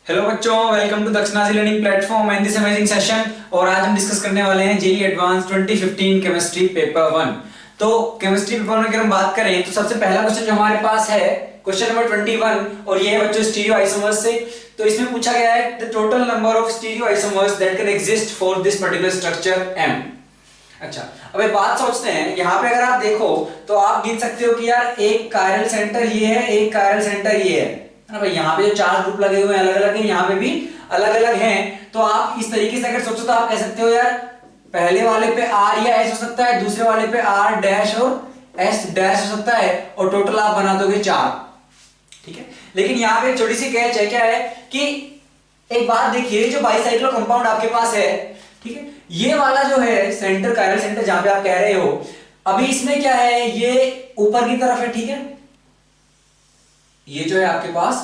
Hello बच्चों, welcome to Dakshinaji learning platform and this amazing session. और आज हम डिस्कस करने वाले हैं जेईई एडवांस 2015 केमिस्ट्री पेपर 1। तो केमिस्ट्री पेपर 1 की हम बात करें तो सबसे पहला क्वेश्चन जो हमारे पास है क्वेश्चन नंबर 21 और ये है बच्चों स्टीरियो आइसोमर्स से। तो इसमें पूछा गया है the total number of stereo isomers that can exist for this particular structure M। अच्छा, अब एक बात सोचते हैं, यहाँ पे अगर आप देखो तो आप गिन सकते हो कि यार एक कायरल सेंटर ये है, एक कायरल सेंटर ये है ना भाई। यहाँ पे जो चार ग्रुप लगे हुए हैं अलग अलग हैं, यहाँ पे भी अलग अलग हैं। तो आप इस तरीके से अगर सोचो तो आप कह सकते हो यार पहले वाले पे R या S हो सकता है, दूसरे वाले पे R डैश और S डैश हो सकता है, और टोटल आप बना दोगे 4। ठीक है, लेकिन यहाँ पे छोटी सी कैच है, क्या है कि एक बात देखिए, जो बाइसाइक्लो कंपाउंड आपके पास है, ठीक है, ये वाला जो है सेंटर कायरल सेंटर जहां पे आप कह रहे हो, अभी इसमें क्या है, ये ऊपर की तरफ है। ठीक है, ये जो है आपके पास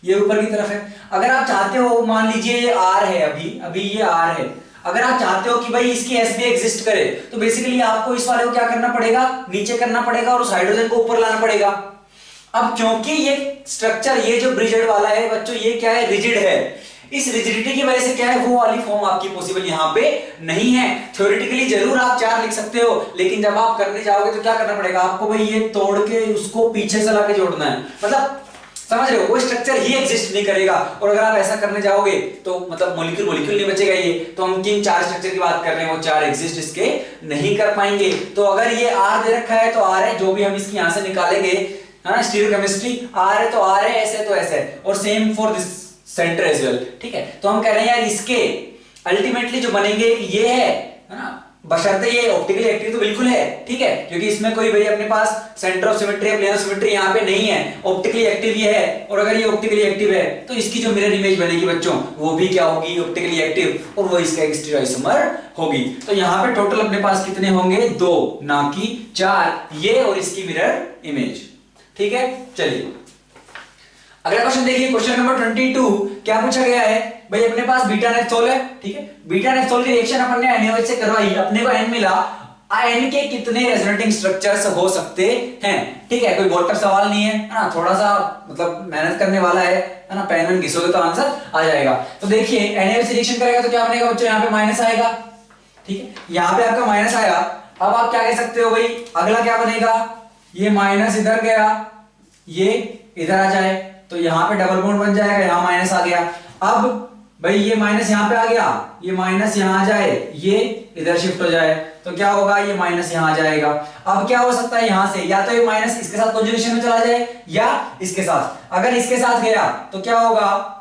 ये ऊपर की तरफ है। अगर आप चाहते हो, मान लीजिए ये R है, अभी ये R है, अगर आप चाहते हो कि भाई इसकी S भी एग्जिस्ट करे तो बेसिकली आपको इस वाले को क्या करना पड़ेगा, नीचे करना पड़ेगा और उस हाइड्रोजन को ऊपर लाना पड़ेगा। अब क्योंकि ये स्ट्रक्चर, ये जो ब्रिजेड वाला है बच्चों, ये क्या है, रिजिड है। इस रिजिडिटी की वजह से क्या है, वो वाली फॉर्म आपकी पॉसिबल यहां पे नहीं है। थ्योरेटिकली जरूर आप 4 लिख सकते हो, लेकिन जब आप करने जाओगे तो क्या करना पड़ेगा आपको, भाई ये तोड़ के उसको पीछे से लाके जोड़ना है। मतलब समझ रहे हो, वो स्ट्रक्चर ही एग्जिस्ट नहीं करेगा। और अगर आप ऐसा करने जाओगे तो मतलब मॉलिक्यूल नहीं बचेगा। ये तो हम किन 4 स्ट्रक्चर की बात कर रहे हैं, वो 4 एग्जिस्ट इसके नहीं कर पाएंगे। तो अगर ये R दे रखा है तो R है, जो भी हम इसकी यहां से निकालेंगे, है ना, स्टीरियोकेमिस्ट्री, R है तो R है, S है तो S है, और same for this centre as well. ठीक है, तो हम कह रहे हैं यार इसके अल्टीमेटली जो बनेंगे ये है ना, बशर्ते ये ऑप्टिकली एक्टिव तो बिल्कुल है। ठीक है, क्योंकि इसमें कोई भाई अपने पास सेंटर ऑफ सिमेट्री या प्लेन ऑफ सिमेट्री यहाँ पे नहीं है, ऑप्टिकली एक्टिव ये है। और अगर ये ऑप्टिकली एक्टिव है तो इसकी जो मिरर इमेज बनेगी बच्चों, वो भी क्या होगी, ऑप्टिकली एक्टिव, और वो इसका एक स्टीरियो आइसोमर होगी। तो यहाँ पे टोटल अपने पास कितने होंगे, 2 ना कि 4, ये और इसकी मिरर इमेज। ठीक है, चलिए अगला क्वेश्चन देखिए, क्वेश्चन नंबर 22। क्या पूछा गया है भाई, अपने पास बीटा नेफ्थोल है। ठीक है, बीटा नेफ्थोल की रिएक्शन अपन ने NaOH से करवाई, अपने को N मिला। N के कितने रेजोनेटिंग स्ट्रक्चर्स हो सकते हैं। ठीक है, कोई बहुत टफ सवाल नहीं है ना, थोड़ा सा मतलब मेहनत करने वाला है ना, पेन वेन घिसोगे तो आंसर आ जाएगा। तो देखिए NaOH से रिएक्शन करेगा तो क्या बनेगा बच्चों, यहाँ पे माइनस आएगा। ठीक है, यहाँ पे आपका माइनस आया। अब आप क्या कह सकते हो भाई, अगला क्या बनेगा, ये माइनस इधर गया, ये इधर आ जाए तो यहाँ पे डबल बॉन्ड बन जाएगा, यहाँ माइनस आ गया। अब भाई ये माइनस यहाँ पे आ गया, ये माइनस यहाँ आ जाए, ये इधर शिफ्ट हो जाए तो क्या होगा, ये माइनस यहाँ आ जाएगा। अब क्या हो सकता है यहाँ से, या तो ये माइनस इसके साथ कंजुगेशन में चला जाए या इसके साथ। अगर इसके साथ गया तो क्या होगा,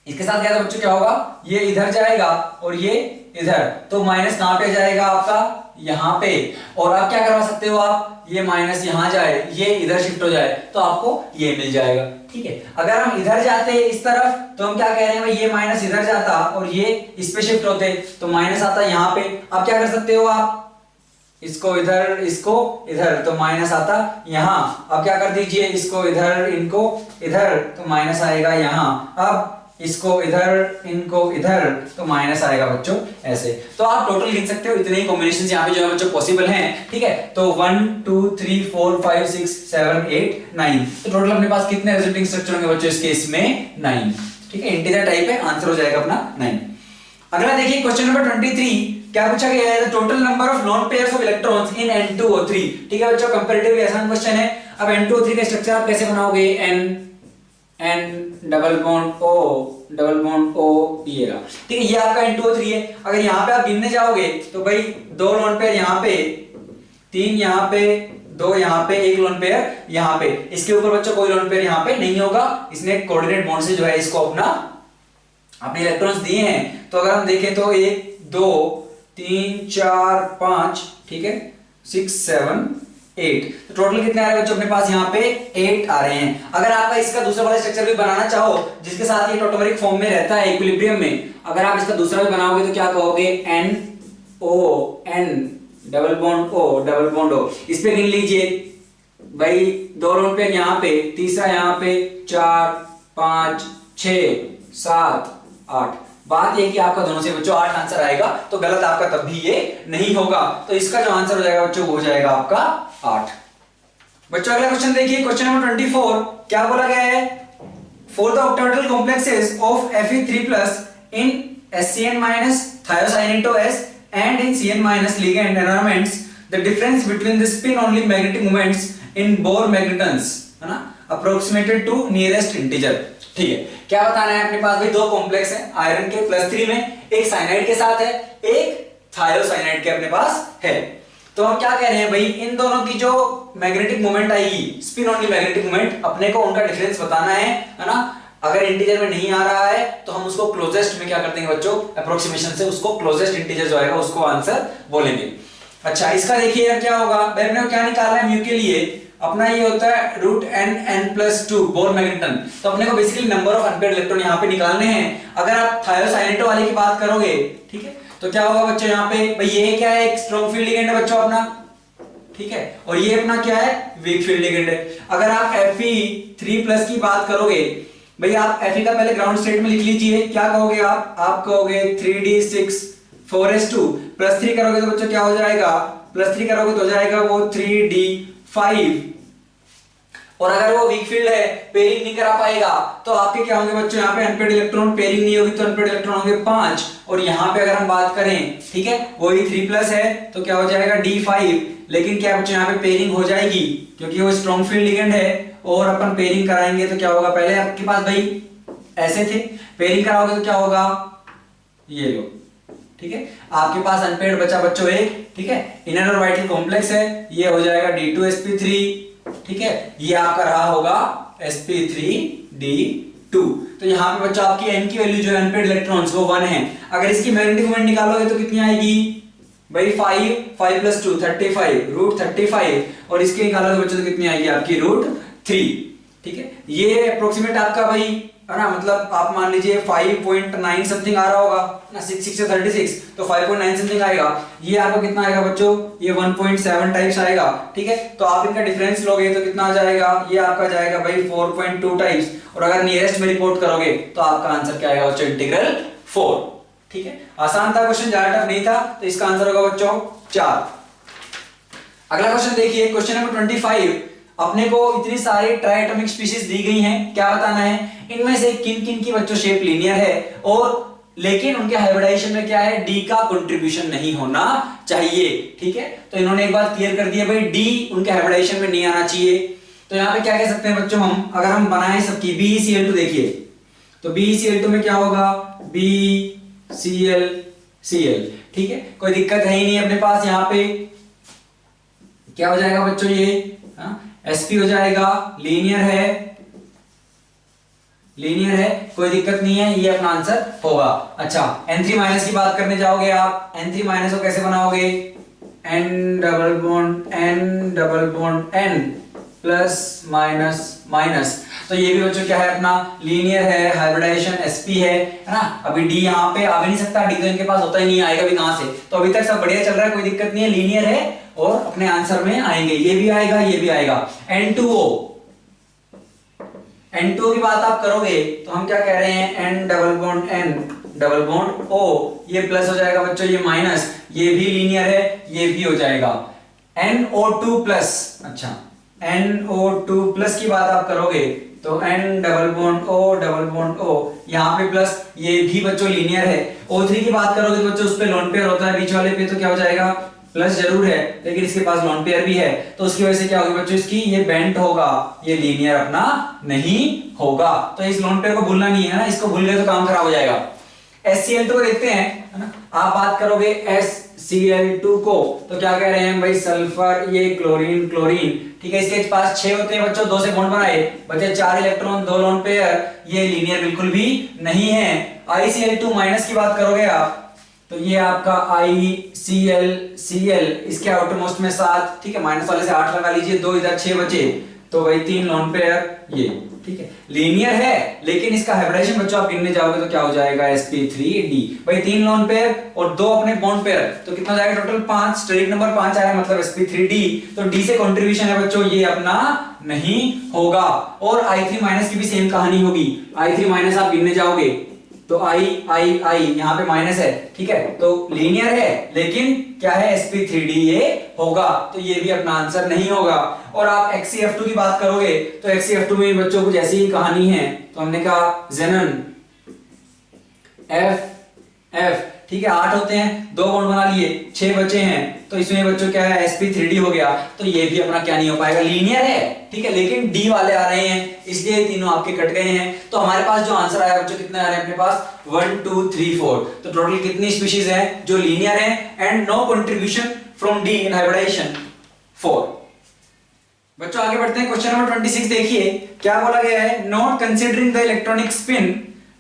इसके साथ गया तो बच्चों क्या होगा, ये इधर जाएगा और ये इधर, तो माइनस कहां पे जाएगा आपका, यहां पे। और आप क्या करवा सकते हो, आप ये माइनस यहां जाए, ये इधर शिफ्ट हो जाए तो आपको ये मिल जाएगा। ठीक है, अगर हम इधर जाते इस तरफ तो हम क्या कह रहे हैं भाई, ये माइनस इधर जाता और ये इस पे शिफ्ट होते तो माइनस आता यहां पे। आप क्या कर सकते हो, आप इसको इधर इसको इधर तो माइनस आता यहां। अब क्या कर दीजिए, इसको इधर इनको इधर तो माइनस आएगा यहां। अब इसको इधर इनको इधर तो माइनस आएगा बच्चों ऐसे। तो आप टोटल लिख सकते हो इतने ही कॉम्बिनेशन यहाँ पे जो है बच्चों पॉसिबल हैं। ठीक है, तो 1 2 3 4 5 6 7 8 9, तो टोटल अपने पास कितने रेजोनेटिंग स्ट्रक्चर होंगे बच्चों इस केस में, 9। ठीक है, इंटीजर टाइप है, आंसर हो जाएगा अपना 9। अगला देखिए क्वेश्चन नंबर 23। क्या पूछा गया है, the total number of lone pairs of electrons in N2O3। ठीक है बच्चों, कंपैरेटिवली आसान क्वेश्चन है। अब N2O3 का स्ट्रक्चर आप कैसे बनाओगे, N डबल बॉन्ड O ये रहा। ठीक है, ये आपका N2O3 है। अगर यहाँ पे आप गिनने जाओगे तो भाई 2 लोन पेयर यहाँ पे, 3 यहाँ पे, 2 यहाँ पे, 1 लोन पेयर यहाँ पे। इसके ऊपर बच्चों कोई लोन पेयर यहाँ पे नहीं होगा, इसने कोऑर्डिनेट बॉन्ड से जो है इसको अपने इलेक्ट्रॉन्स दिए हैं। तो अगर हम देखें तो 1 2 3 4 5, ठीक है, 6 7 8, तो टोटल कितने आ रहे हैं बच्चों अपने पास, यहाँ पे 8 आ रहे हैं। अगर आपका इसका दूसरा वाला स्ट्रक्चर भी बनाना चाहो जिसके साथ ये टोटोमेरिक फॉर्म में रहता है इक्विलिब्रियम में, अगर आप इसका दूसरा भी बनाओगे तो क्या कहोगे, N डबल बॉन्ड O। इस पे गिन लीजिए भाई, 2 लोन पेयर यहाँ पे, तीसरा यहाँ पे, 4 5 6 7 8। बात ये कि आपका दोनों से बच्चों 8 आंसर आएगा, तो गलत आपका तब भी ये नहीं होगा। तो इसका जो आंसर हो जाएगा बच्चों वो हो जाएगा आपका 8। बच्चों अगला क्वेश्चन देखिए, क्वेश्चन नंबर 24। क्या बोला गया है, for the octahedral complexes of Fe3+ in SCN- thiocyanate and in CN- ligand environments, the difference between the spin only magnetic moments in Bohr magnetons है ना approximated to nearest integer। ठीक है, क्या बताना है अपने पास भाई, दो कॉम्प्लेक्स है आयरन के +3 में, एक साइनाइड के साथ है, एक थायोसाइनाइड के अपने पास है। तो हम क्या कह रहे हैं भाई, इन दोनों की जो मैग्नेटिक मोमेंट आएगी, स्पिन ओनली मैग्नेटिक मोमेंट, अपने को उनका डिफरेंस बताना है ना। अगर इंटीजर में नहीं आ रहा है तो हम उसको क्लोजेस्ट में क्या करते हैं बच्चों, अप्रोक्सीमेशन से उसको क्लोजेस्ट इंटीजर जो आएगा उसको आंसर बोलेंगे। अच्छा, इसका देखिए यार क्या होगा, अपने को क्या निकालना है म्यू के लिए, अपना ये होता है √n+2 बोर मैग्नेटन। तो अपने को basically number of unpaired electron यहाँ पे निकालने हैं। अगर आप थायोसाइनेटो वाले की बात करोगे, ठीक है, तो क्या होगा बच्चों यहाँ पे भाई, ये क्या है, एक स्ट्रॉन्ग फील्ड लिगेंड है बच्चों अपना, ठीक है, और ये अपना क्या है, वीक फील्ड लिगेंड है। अगर आप Fe3+ की बात करोगे भाई, आप Fe का पहले ग्राउंड स्टेट में लिख लीजिए, क्या कहोगे आप कहोगे 3d6 4s2 +3 करोगे तो बच्चों क्या हो जाएगा, +3 करोगे तो हो जाएगा वो 3d5। और अगर वो वीक फील्ड है, पेयरिंग नहीं करा पाएगा, तो आपके क्या होंगे बच्चों, यहाँ पे अनपेयर्ड इलेक्ट्रॉन, पेयरिंग नहीं होगी तो अनपेयर्ड इलेक्ट्रॉन होंगे 5। और यहाँ पे अगर हम बात करें, ठीक है, वही 3+ है तो क्या हो जाएगा d5। लेकिन क्या बच्चों यहाँ पे पेयरिंग हो जाएगी क्योंकि वो स्ट्रॉन्ग फील्ड लिगेंड है, और अपन पेयरिंग कराएंगे तो क्या होगा, पहले आपके पास भाई ऐसे थे, पेयरिंग कराओगे तो क्या होगा, ये लो, ठीक है, आपके पास अनपेयर्ड बचा बच्चों एक, ठीक है, इनर ऑर्बिटल कॉम्प्लेक्स है, ये हो जाएगा d2sp3, ठीक है, ये आपका रहा होगा sp3d2। तो यहाँ पे बच्चों आपकी n की वैल्यू जो है अनपेयर्ड इलेक्ट्रॉन्स वो 1 है। अगर इसकी मैग्नेटिक मोमेंट निकालोगे तो कितनी आएगी भाई, 5 + 2 35 √35, और इसके निकालोगे बच्चों तो कितनी आएगी आपकी √3। ठीक है, ये अप्रोक्सीमेट आपका भाई है ना, मतलब आप मान लीजिए 5.9 समथिंग आ रहा होगा ना, 6 से 36 तो 5.9 समथिंग आएगा। ये आपका कितना आएगा बच्चों, ये 1.7 टाइप्स आएगा। ठीक है, तो आप इनका डिफरेंस लोगे तो कितना आ जाएगा, ये आपका जाएगा भाई 4.2 टाइप्स, और अगर नियरेस्ट में रिपोर्ट करोगे तो आपका आंसर क्या आएगा बच्चों, इंटीग्रल 4। ठीक है, आसान था क्वेश्चन, ज्यादा टफ नहीं था, तो इसका आंसर होगा बच्चों 4। अगला क्वेश्चन देखिए, क्वेश्चन नंबर 25। अपने को इतनी सारी ट्राइएटॉमिक स्पीशीज दी गई हैं, क्या बताना है, इनमें से किन किन की बच्चों शेप लीनियर है, और लेकिन उनके हाइब्रिडाइजेशन में क्या है, डी का कंट्रीब्यूशन नहीं होना चाहिए। ठीक है, तो इन्होंने एक बात क्लियर कर दी है भाई, डी उनके हाइब्रिडाइजेशन में नहीं आना चाहिए। तो यहाँ पे क्या कह सकते हैं बच्चों हम, अगर हम बनाए सबकी BeCl2 देखिए, तो BeCl2 में क्या होगा, BCl Cl। ठीक है, कोई दिक्कत है ही नहीं अपने पास। यहाँ पे क्या हो जाएगा बच्चों, ये sp हो जाएगा, लीनियर है, कोई दिक्कत नहीं है, ये अपना आंसर होगा। अच्छा, N3- की बात करने जाओगे आप, N3- को कैसे बनाओगे, N double bond N plus minus minus, तो ये भी बच्चों क्या है अपना, लीनियर है, हाइब्रिडाइजेशन sp है ना। अभी d यहाँ पे आ भी नहीं सकता, d तो इनके पास होता ही नहीं, आएगा भी कहां से, तो अभी तक सब बढ़िया चल रहा है, कोई दिक्कत नहीं है, लीनियर है, और अपने आंसर में आएंगे, ये भी आएगा, ये भी आएगा। N2O की बात आप करोगे तो हम क्या कह रहे हैं, N डबल बॉन्ड O, ये प्लस हो जाएगा बच्चों, ये माइनस, ये भी लीनियर है, ये भी हो जाएगा। NO2+, अच्छा NO2+ की बात आप करोगे तो N डबल बॉन्ड O, यहाँ पे प्लस, ये भी बच्चों लीनियर है। O3 की बात करोगे तो बच्चों उस पे लोन पेयर होता है बीच वाले पे, तो क्या हो जाएगा, प्लस जरूर है, लेकिन इसके पास लोन पेयर भी है, तो उसकी वजह से क्या होगी बच्चों, इसकी ये बेंट होगा, ये लीनियर अपना नहीं होगा। तो इस लोन पेयर को भूलना नहीं है ना, इसको भूल गए तो काम खराब हो जाएगा। SCl2 को देखते हैं, है ना, आप बात करोगे SCl2 को तो क्या कह रहे हैं भाई, सल्फर, ये क्लोरीन। ठीक है, इसके पास 6 होते हैं बच्चों, 2 से बॉन्ड बनाए, बचे 4 इलेक्ट्रॉन, 2 लोन पेयर, ये लीनियर बिल्कुल भी नहीं है। ICl2- की बात करोगे आप तो ये आपका ICl इसके आउटर मोस्ट में 7, ठीक है, माइनस वाले से 8 लगा लीजिए, 2 इधर 6 बचे, तो भाई 3 लोन पेयर ये, ठीक है, लीनियर है, लेकिन इसका हाइब्रिडाइजेशन बच्चों आप गिनने जाओगे तो क्या हो जाएगा, sp3d, भाई 3 लोन पेयर और 2 अपने बॉन्ड पेयर, तो कितना जाएगा टोटल 5, स्टेरिक नंबर 5 आया, मतलब sp3d, तो d से कंट्रीब्यूशन है बच्चों, ये अपना नहीं होगा। और I3- की भी सेम कहानी होगी, I3- आप गिनने जाओगे तो I यहाँ पे माइनस है, ठीक है, तो लीनियर है लेकिन क्या है sp3d ये होगा, तो ये भी अपना आंसर नहीं होगा। और आप XeF2 की बात करोगे तो XeF2 में बच्चों कुछ ऐसी ही कहानी है, तो हमने कहा xenon F, ठीक है, 8 होते हैं, 2 बॉन्ड बना लिए, 6 बचे हैं, तो इसमें बच्चों क्या है sp3d हो गया, तो ये भी अपना क्या नहीं हो पाएगा, लीनियर है, ठीक है, लेकिन D वाले आ रहे हैं इसलिए तीनों आपके कट गए हैं। तो हमारे पास जो आंसर आया बच्चों कितने आ रहे हैं अपने पास 1 2 3 4, तो टोटल कितनी स्पीशीज है जो लीनियर है and no contribution from D in hybridization 4। बच्चों आगे बढ़ते हैं, क्वेश्चन नंबर 26 देखिए क्या बोला गया है, not considering the electronic spin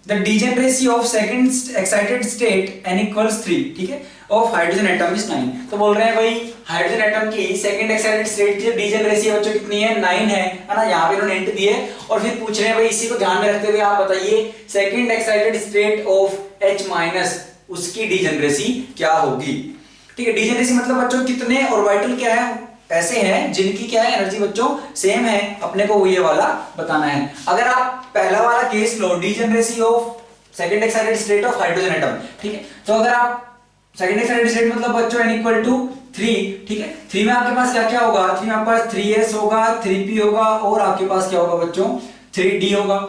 the degeneracy of second excited state n equals 3, ठीक है, of hydrogen atom is 9। तो बोल रहे हैं भाई हाइड्रोजन एटम की सेकंड एक्साइटेड स्टेट की जो डीजेनरेसी है बच्चों कितनी है, 9 है ना, यहाँ पे इन्होंने इंट दिए और फिर पूछ रहे हैं भाई इसी को ध्यान में रखते हुए आप बताइए second excited state of H minus उसकी डीजेनरेसी क्या होगी, ठीक है। डीजेनरेसी मतलब बच्चों कितने ऑर्बिटल क्या है ऐसे हैं जिनकी क्या है एनर्जी बच्चों सेम है, अपने को ये वाला बताना है। अगर आप पहला वाला case low degeneracy of second excited state of hydrogen atom, ठीक है, तो अगर आप सेकंड एक्साइटेड स्टेट मतलब बच्चों n इक्वल टू 3, ठीक है, 3 में आपके पास क्या क्या होगा, 3 में आपके पास 3s होगा, 3p होगा और आपके पास क्या होगा बच्चों 3d होगा,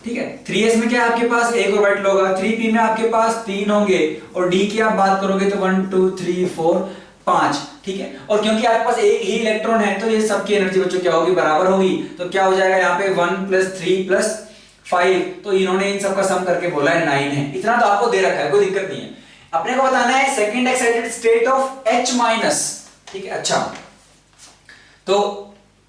ठीक है। 3s में क्या आपके पास एक ऑर्बिटल होगा, 3p में आपके पास 3 होंगे और d की आप बात करोगे तो 1 2 3 4 5, ठीक है, और क्योंकि आपके पास एक ही इलेक्ट्रॉन है तो ये सबकी एनर्जी बच्चों क्या होगी, बराबर होगी, तो क्या हो जाएगा यहाँ पे 1 + 3 + 5, तो इन्होंने इन सबका सम करके बोला है 9 है, इतना तो आपको दे रखा है, कोई दिक्कत नहीं है। अपने को बताना है second excited state of H minus, ठीक है। अच्छा तो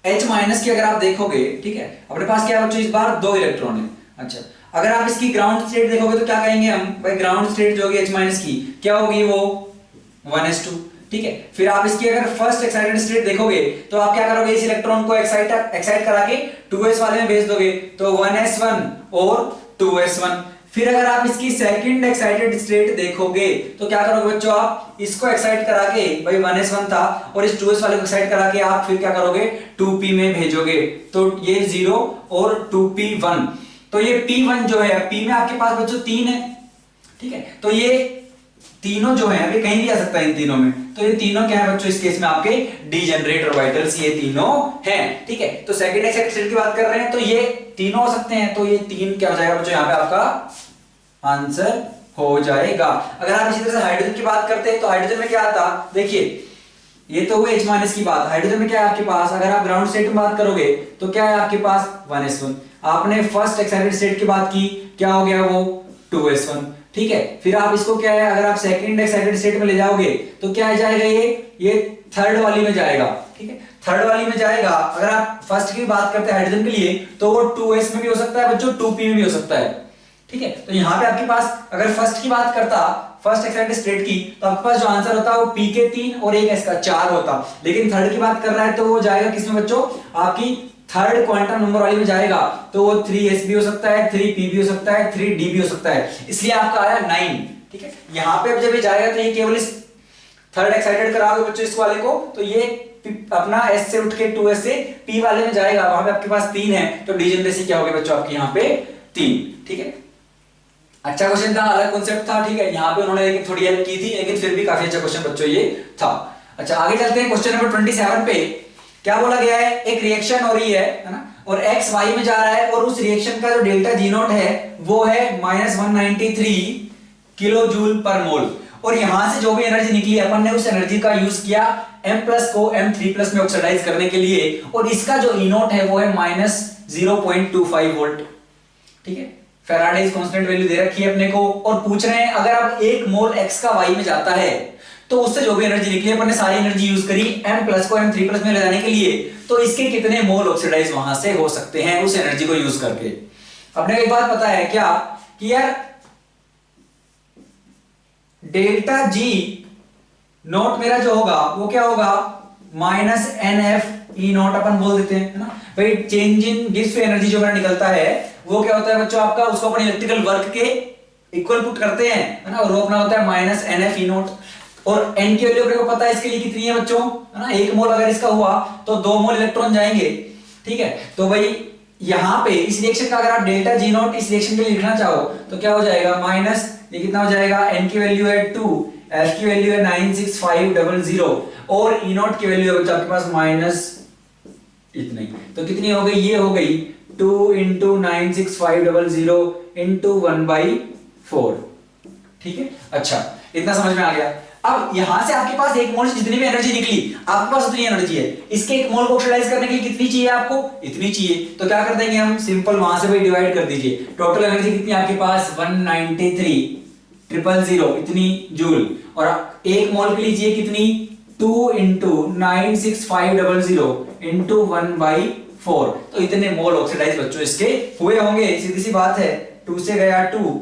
H माइनस की अगर आप देखोगे, ठीक है, अपने पास क्या बच्चों इस बार 2 इलेक्ट्रॉन है। अच्छा अगर आप इसकी ग्राउंड स्टेट देखोगे तो क्या कहेंगे हम, भाई ग्राउंड स्टेट जो होगी H माइनस की क्या होगी, वो 1s2, ठीक है। फिर आप इसकी अगर फर्स्ट एक्साइटेड स्टेट देखोगे तो आप क्या करोगे, इस इलेक्ट्रॉन को एक्साइट करा के 2s वाले में भेज दोगे तो 1s1 और 2s1। फिर अगर आप इसकी सेकंड एक्साइटेड स्टेट देखोगे तो क्या करोगे बच्चों, आप इसको एक्साइट करा के, भाई 1s1 था और इस 2s वाले को एक्साइट करा के आप फिर क्या करोगे 2p में भेजोगे, तो ये 0 और 2p1, तो ये p1 जो है, p में आपके पास बच्चों 3 है, ठीक है, तो ये तीनों जो है अभी कहीं भी आ सकता है इन तीनों में, तो ये तीनों क्या है बच्चों इस केस में आपके डीजेनरेट ऑर्बिटल्स ये तीनों हैं, ठीक है। तो सेकंड एक्साइटेड स्टेट की बात कर रहे हैं तो ये तीनों हो सकते हैं, तो ये 3 क्या हो जाएगा बच्चों यहाँ पे आपका आंसर हो जाएगा। अगर आप इसी तरह से हाइड्रोजन की बात करते हैं तो हाइड्रोजन में क्या आता, देखिए ये तो हुई H माइनस की बात, हाइड्रोजन में क्या है आपके पास, अगर आप ग्राउंड स्टेट में बात करोगे तो क्या है आपके पास 1s1, आपने फर्स्ट एक्साइटेड स्टेट की बात की क्या हो गया वो 2s1, ठीक है। फिर आप इसको क्या है अगर आप सेकंड एक्साइटेड स्टेट में ले जाओगे तो क्या आ जाएगा, ये थर्ड वाली में जाएगा, ठीक है, थर्ड वाली में जाएगा। अगर आप फर्स्ट की बात करते हैं हाइड्रोजन के लिए तो वो 2s में भी हो सकता है बच्चों, 2p में भी हो सकता है, ठीक है। तो यहाँ पे आपके पास अगर फर्स्ट की बात करता, फर्स्ट एक्साइटेड स्टेट की, तो आपके पास जो आंसर होता है वो p के 3 और एक s का 4 होता, लेकिन थर्ड की बात कर रहा है तो वो जाएगा किसमें बच्चों, आपकी थर्ड क्वांटम नंबर वाली में जाएगा, तो वो 3s भी हो सकता है, 3p भी हो सकता है, 3d भी हो सकता है, इसलिए आपका आया 9, ठीक है। यहाँ पे अब जब ये जाएगा तो ये केवल इस थर्ड एक्साइटेड कराओगे बच्चों इस वाले को, तो ये अपना s से उठ के 2s से p वाले में जाएगा, वहां पे आपके पास 3 है, तो डीजेनरेसी क्या होगी बच्चों आपकी यहाँ पे 3, ठीक है। अच्छा क्वेश्चन था, अलग कॉन्सेप्ट था, ठीक है, यहाँ पे उन्होंने लेकिन थोड़ी हेल्प की थी, लेकिन फिर भी काफी अच्छा क्वेश्चन बच्चों ये था। अच्छा आगे चलते हैं क्वेश्चन नंबर 27 पे, क्या बोला गया है, एक रिएक्शन हो रही है ना, और x y में जा रहा है और उस रिएक्शन का जो डेल्टा जी नॉट है वो है -193 किलो जूल पर मोल, और यहां से जो भी एनर्जी निकली अपन ने उस एनर्जी का यूज किया M+ को M3+ में ऑक्सीडाइज करने के लिए, और इसका जो ई नॉट है वो है -0.25 वोल्ट, ठीक है। फैराडेज कांस्टेंट वैल्यू दे रखी है अपने को, और पूछ रहे हैं अगर अब 1 मोल x का y में जाता है तो उससे जो भी एनर्जी निकली, अपन ने सारी एनर्जी यूज करी M+ को M3+ में ले जाने के लिए, तो इसके कितने मोल ऑक्सीडाइज वहां से हो सकते हैं उस एनर्जी को यूज करके। अपने को एक बात पता है क्या कि यार डेल्टा जी नोट मेरा जो होगा वो क्या होगा -NF E नोट अपन बोल देते हैं, है ना भाई। चेंज इन गिब्स एनर्जी जो मेरा निकलता है वो क्या होता है बच्चों आपका, उसको अपन इलेक्ट्रिकल वर्क के इक्वल पुट करते हैं, है ना, और वो अपना होता है -NF E नोट, और n की वैल्यू अपने को पता है इसके लिए कितनी है बच्चों, है ना, 1 मोल अगर इसका हुआ तो 2 मोल इलेक्ट्रॉन जाएंगे, ठीक है। तो भाई यहाँ पे इस रिएक्शन का अगर आप डेल्टा जी नॉट इस रिएक्शन के लिए लिखना चाहो तो क्या हो जाएगा, माइनस ये कितना हो जाएगा, n की वैल्यू है 2, F की वैल्यू है 96500 और E नॉट की वैल्यू है आपके पास माइनस इतनी, तो कितनी हो गई, ये हो गई 2 इंटू 96500 इंटू 1/4। ठीक है, अच्छा इतना समझ में आ गया। अब यहां से आपके पास एक मोल से जितनी भी एनर्जी निकली आपके पास उतनी एनर्जी है, इसके एक मोल को ऑक्सीडाइज करने के लिए कितनी चाहिए आपको, इतनी चाहिए, तो क्या कर देंगे हम, सिंपल वहां से भाई डिवाइड कर दीजिए। टोटल एनर्जी कितनी आपके पास 193,000 इतनी जूल, और एक मोल के लिए चाहिए कितनी 2 इंटू 96500 इंटू 1/4, तो इतने मोल ऑक्सीडाइज बच्चों इसके हुए होंगे। सीधी सी बात है, 2 से गया 2,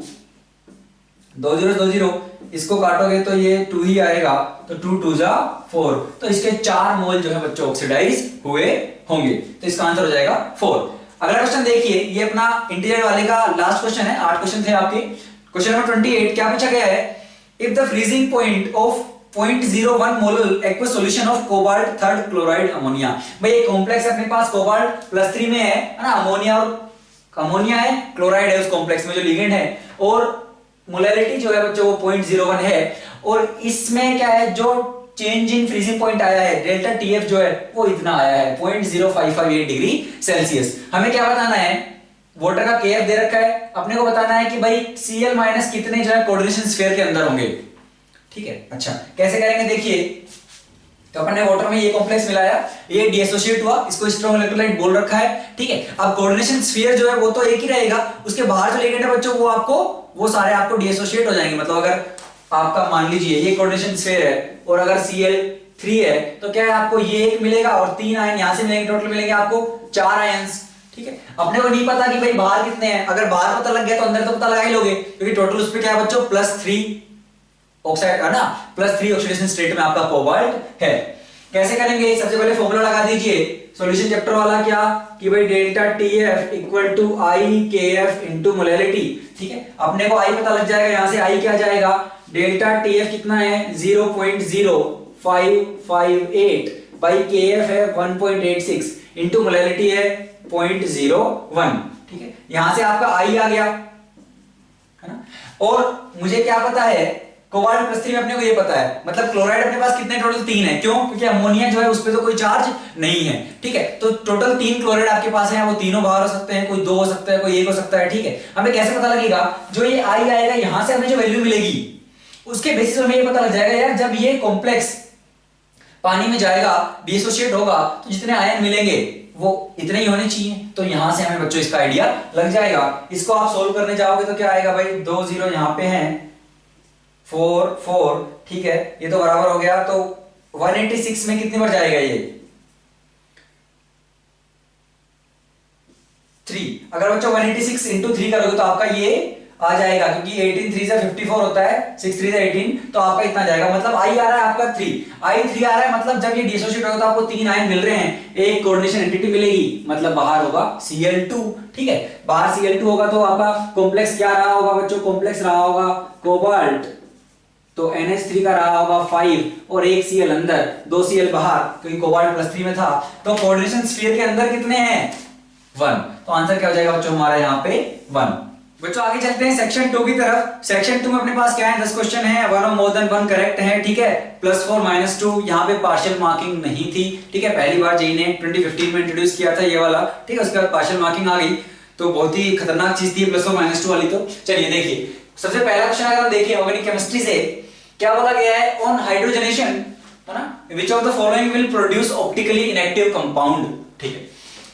2 0 2 0, इसको काटोगे तो ये 2 ही आएगा, तो 2 2 जा 4, तो इसके 4 मोल जो है बच्चों ऑक्सीडाइज हुए होंगे, तो इसका आंसर हो जाएगा 4। अगला क्वेश्चन देखिए, ये अपना इंटीजर वाले का लास्ट क्वेश्चन है, 8 क्वेश्चन थे आपके। क्वेश्चन नंबर 28 क्या पूछा गया है, if the freezing point of 0.01 molar aqueous solution of cobalt third chloride ammonia. भाई एक कॉम्प्लेक्स अपने पास कोबाल्ट +3 में है ना, अमोनिया है, क्लोराइड है उस कॉम्प्लेक्स में जो लिगेंड है, और मोलैरिटी जो है बच्चों वो 0.01 है, और इसमें क्या है, जो चेंज इन फ्रीजिंग पॉइंट आया है डेल्टा टीएफ जो है वो इतना आया है 0.0558 डिग्री सेल्सियस। हमें क्या बताना है, वाटर का केएफ दे रखा है, अपने को बताना है कि भाई Cl माइनस कितने जो है कोऑर्डिनेशन स्फीयर के अंदर होंगे। ठीक है, अच्छा कैसे करेंगे देखिए, तो अपन ने वाटर में ये कॉम्प्लेक्स मिलाया, ये डीएसोसिएट हुआ, इसको स्ट्रॉन्ग इलेक्ट्रोलाइट बोल रखा है। ठीक है, अब कोऑर्डिनेशन स्फीयर जो है वो तो एक ही रहेगा, उसके बाहर जो लिगेंड है बच्चों वो सारे आपको डीएसोसिएट हो जाएंगे। मतलब अगर आपका मान लीजिए ये कोऑर्डिनेशन स्फीयर है और अगर Cl3 है तो क्या है, आपको ये एक मिलेगा और 3 आयन यहां से मिलेंगे, टोटल मिलेंगे आपको 4 आयंस। ठीक है, अपने को नहीं पता कि भाई बाहर कितने हैं, अगर बाहर पता लग गया तो अंदर तो पता लगा ही लोगे, क्योंकि टोटल उस पे क्या है बच्चों +3 ऑक्साइड है ना, +3 ऑक्सीडेशन स्टेट में आपका कोबाल्ट है। कैसे करेंगे, सबसे पहले फॉर्मूला लगा दीजिए सॉल्यूशन चैप्टर वाला, क्या कि भाई डेल्टा टीएफ इक्वल टू आई के एफ इंटू मोलैरिटी। ठीक है, अपने को आई पता लग जाएगा, यहां से आई क्या जाएगा, डेल्टा टीएफ कितना है 0.0558 बाई के एफ है 1.86 इंटू मोलैरिटी है 0.01। ठीक है, यहां से आपका आई आ गया है ना, और मुझे क्या पता है कोबाल्ट +3 में अपने को ये पता है, मतलब क्लोराइड अपने पास कितने, टोटल 3 है, क्यों, क्योंकि अमोनिया जो है उस पे तो कोई चार्ज नहीं है। ठीक है, तो टोटल 3 क्लोराइड आपके पास है, वो तीनों बाहर हो सकते हैं, कोई 2 हो सकता है, कोई 1 हो सकता है। ठीक है, हमें कैसे पता लगेगा, जो ये आई आएगा यहां से हमें जो वैल्यू मिलेगी उसके बेसिस पर हमें ये पता लग जाएगा यार, जब ये कॉम्प्लेक्स पानी में जाएगा डिसोसिएट होगा तो जितने आयन मिलेंगे वो इतने ही होने चाहिए, तो यहां से हमें बच्चों इसका आइडिया लग जाएगा। इसको आप सोल्व करने जाओगे तो क्या आएगा भाई, 2 0 यहां पे हैं, 4 4, ठीक है, ये तो बराबर हो गया, तो 186 में कितनी बार जाएगा ये 3। अगर बच्चों 186 इंटू 3 करोगे तो आपका ये आ जाएगा, क्योंकि 18 3 से 54 होता है, 6 3 से 18, तो आपका इतना जाएगा, मतलब आई आ रहा है आपका 3, आई 3 आ रहा है, मतलब जब ये डिसोसिएट होगा तो आपको 3 आयन मिल रहे हैं, एक कोऑर्डिनेशन एंटिटी मिलेगी, मतलब बाहर होगा Cl2। ठीक है, बाहर Cl2 होगा तो आपका कॉम्प्लेक्स क्या रहा होगा बच्चों, कॉम्प्लेक्स रहा होगा कोबाल्ट, तो NH3 का रहा होगा 5 और एक Cl अंदर, 2 Cl बाहर, क्योंकि कोबाल्ट +3 में था, तो कोऑर्डिनेशन स्फीयर के अंदर कितने हैं 1, तो आंसर क्या हो जाएगा बच्चों हमारा यहाँ पे 1। बच्चों आगे चलते हैं सेक्शन 2 की तरफ। सेक्शन 2 में अपने पास क्या है, 10 क्वेश्चन है, वन और मोर देन वन करेक्ट है। ठीक है, +4 -2, यहाँ पे पार्शियल मार्किंग नहीं थी। ठीक है, पहली बार जेई ने 2015 में इंट्रोड्यूस किया था ये वाला। ठीक है, उसके बाद पार्शियल मार्किंग आ गई, तो बहुत ही खतरनाक चीज थी +4 -2 वाली। तो चलिए देखिए, सबसे पहला क्वेश्चन अगर हम देखिए ऑर्गेनिक केमिस्ट्री से, क्या बोला गया है, ऑन हाइड्रोजनेशन है ना, which of the following will produce optically inactive compound. ठीक है,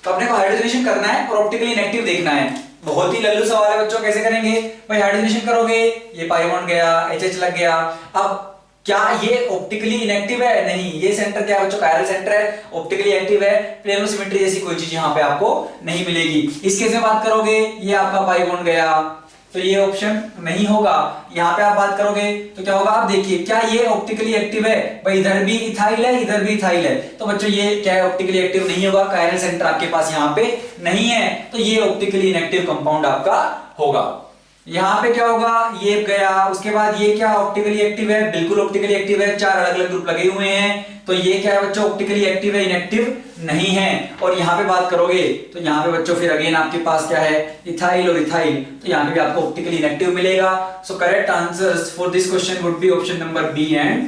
तो अपने को हाइड्रोजनेशन करना है और ऑप्टिकली इनएक्टिव देखना है। बहुत ही लल्लू सवाल है बच्चों, कैसे करेंगे भाई, हाइड्रोजनेशन करोगे, ये पाई बॉन्ड गया, HH लग गया, अब क्या ये ऑप्टिकली इनएक्टिव है, नहीं, ये सेंटर क्या है बच्चों, कायरल सेंटर है, ऑप्टिकली एक्टिव है, प्लेनो सिमेट्री जैसी कोई चीज यहाँ पे आपको नहीं मिलेगी। इस केस में बात करोगे, ये आपका पाई बॉन्ड गया, तो ये ऑप्शन नहीं होगा। यहाँ पे आप बात करोगे तो क्या होगा, आप देखिए, क्या ये ऑप्टिकली एक्टिव है, भाई इधर भी इथाइल है, इधर भी इथाइल है, तो बच्चों ये क्या है, ऑप्टिकली एक्टिव नहीं होगा, कायरल सेंटर आपके पास यहाँ पे नहीं है, तो ये ऑप्टिकली इनएक्टिव कंपाउंड आपका होगा। यहाँ पे क्या होगा, ये गया, उसके बाद ये क्या ऑप्टिकली एक्टिव है, बिल्कुल ऑप्टिकली एक्टिव है, 4 अलग अलग ग्रुप लगे हुए हैं, तो ये क्या है बच्चों, ऑप्टिकली एक्टिव है, इनएक्टिव नहीं है। और यहाँ पे बात करोगे तो यहाँ पे बच्चों फिर अगेन आपके पास क्या है, इथाइल और इथाइल, तो यहाँ पे भी आपको ऑप्टिकली इनएक्टिव मिलेगा। So correct answers for this question would be option number B and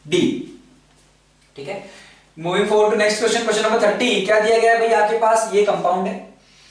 D. ठीक है, moving forward to next question, question number 30। क्या दिया गया है भाई, आपके पास ये कंपाउंड है,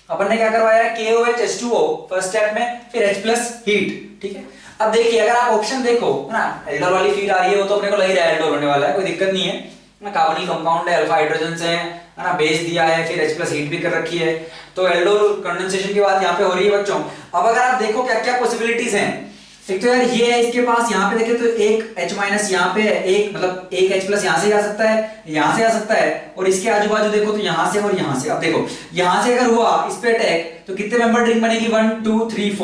अपन ने क्या करवाया है, KOH H2O फर्स्ट स्टेप में, फिर H प्लस हीट। ठीक है, अब देखिए अगर आप ऑप्शन देखो ना, एल्डोल वाली फीड आ रही है, वो तो अपने को लग ही रहा है एल्डोल होने वाला है, कोई दिक्कत नहीं है ना, कार्बोनिल कंपाउंड है, अल्फा हाइड्रोजन से है ना, बेस दिया है, फिर H प्लस हीट भी कर रखी है, तो एल्डोल कंडेंसेशन की बात यहाँ पे हो रही है बच्चों। अब अगर आप देखो क्या क्या पॉसिबिलिटीज हैं, एक तो यार ये है इसके पास, यहाँ पे देखे तो एक H माइनस यहाँ पे है, एक मतलब एक H प्लस यहाँ से आ सकता है, यहाँ से आ सकता है, और इसके आजू बाजू देखो तो यहाँ से और यहाँ से। अब देखो यहाँ से अगर हुआ इस पे अटैक तो कितने मेंबर रिंग बनेगी, 1 2 3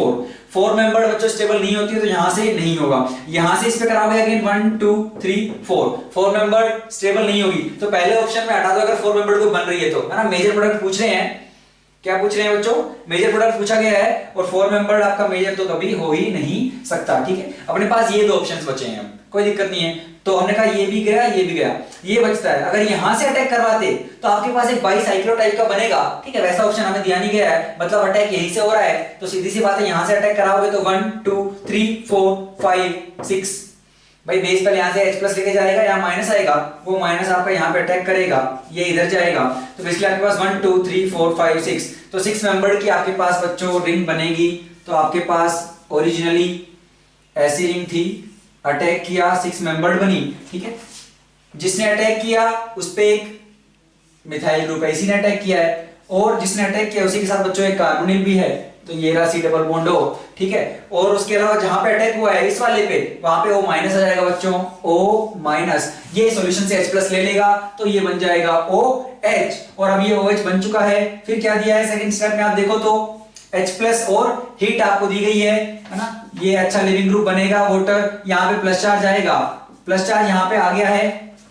4 मेंबर बच्चों स्टेबल नहीं होती है, तो यहाँ से नहीं होगा। यहाँ से इस पे कराओगे अगेन 1 2 3 4 मेंबर स्टेबल नहीं होगी, तो पहले ऑप्शन में हटा दो अगर 4 मेंबर को बन रही है तो, है ना। मेजर प्रोडक्ट पूछ रहे हैं, क्या पूछ रहे हैं बच्चों, मेजर प्रोडक्ट पूछा गया है, और 4 मेंबर आपका मेजर तो कभी हो ही नहीं सकता। ठीक है, अपने पास ये दो ऑप्शंस बचे हैं, कोई दिक्कत नहीं है, तो हमने कहा ये भी गया, ये भी गया, ये बचता है। अगर यहां से अटैक करवाते तो आपके पास एक बाइसाइक्लोटाइप का बनेगा। ठीक है, वैसा ऑप्शन हमें दिया नहीं गया है, मतलब अटैक यहीं से हो रहा है, तो सीधी सी बात है यहां से अटैक कराओगे तो 1 2 3 4 5 6, भाई बेस पर यहाँ से H प्लस लेके जाएगा, यहाँ माइनस आएगा, वो माइनस आपका यहाँ पे अटैक करेगा, ये इधर जाएगा, तो बेसिकली आपके पास 1 2 3 4 5 6, तो 6 मेंबर की आपके पास बच्चों रिंग बनेगी। तो आपके पास ओरिजिनली ऐसी रिंग थी, अटैक किया, 6 मेंबर्ड बनी। ठीक है, जिसने अटैक किया उस पे एक मिथाइल ग्रुप है, इसी ने अटैक किया है, और जिसने अटैक किया उसी के साथ बच्चों एक कार्बोनिल भी है, तो ये रहा C डबल बॉन्ड O। ठीक है, और उसके अलावा जहां पे अटैक हुआ है इस वाले पे, वहां पे O माइनस आ जाएगा बच्चों, O माइनस, ये सॉल्यूशन से H प्लस ले लेगा तो ये बन जाएगा OH, और अब ये OH बन चुका है। फिर क्या दिया है सेकंड स्टेप में, आप देखो तो H प्लस और हीट आपको दी गई है ना, ये अच्छा लिविंग ग्रुप बनेगा, वाटर, यहाँ पे प्लस चार्ज आएगा, प्लस चार्ज यहाँ पे आ गया है।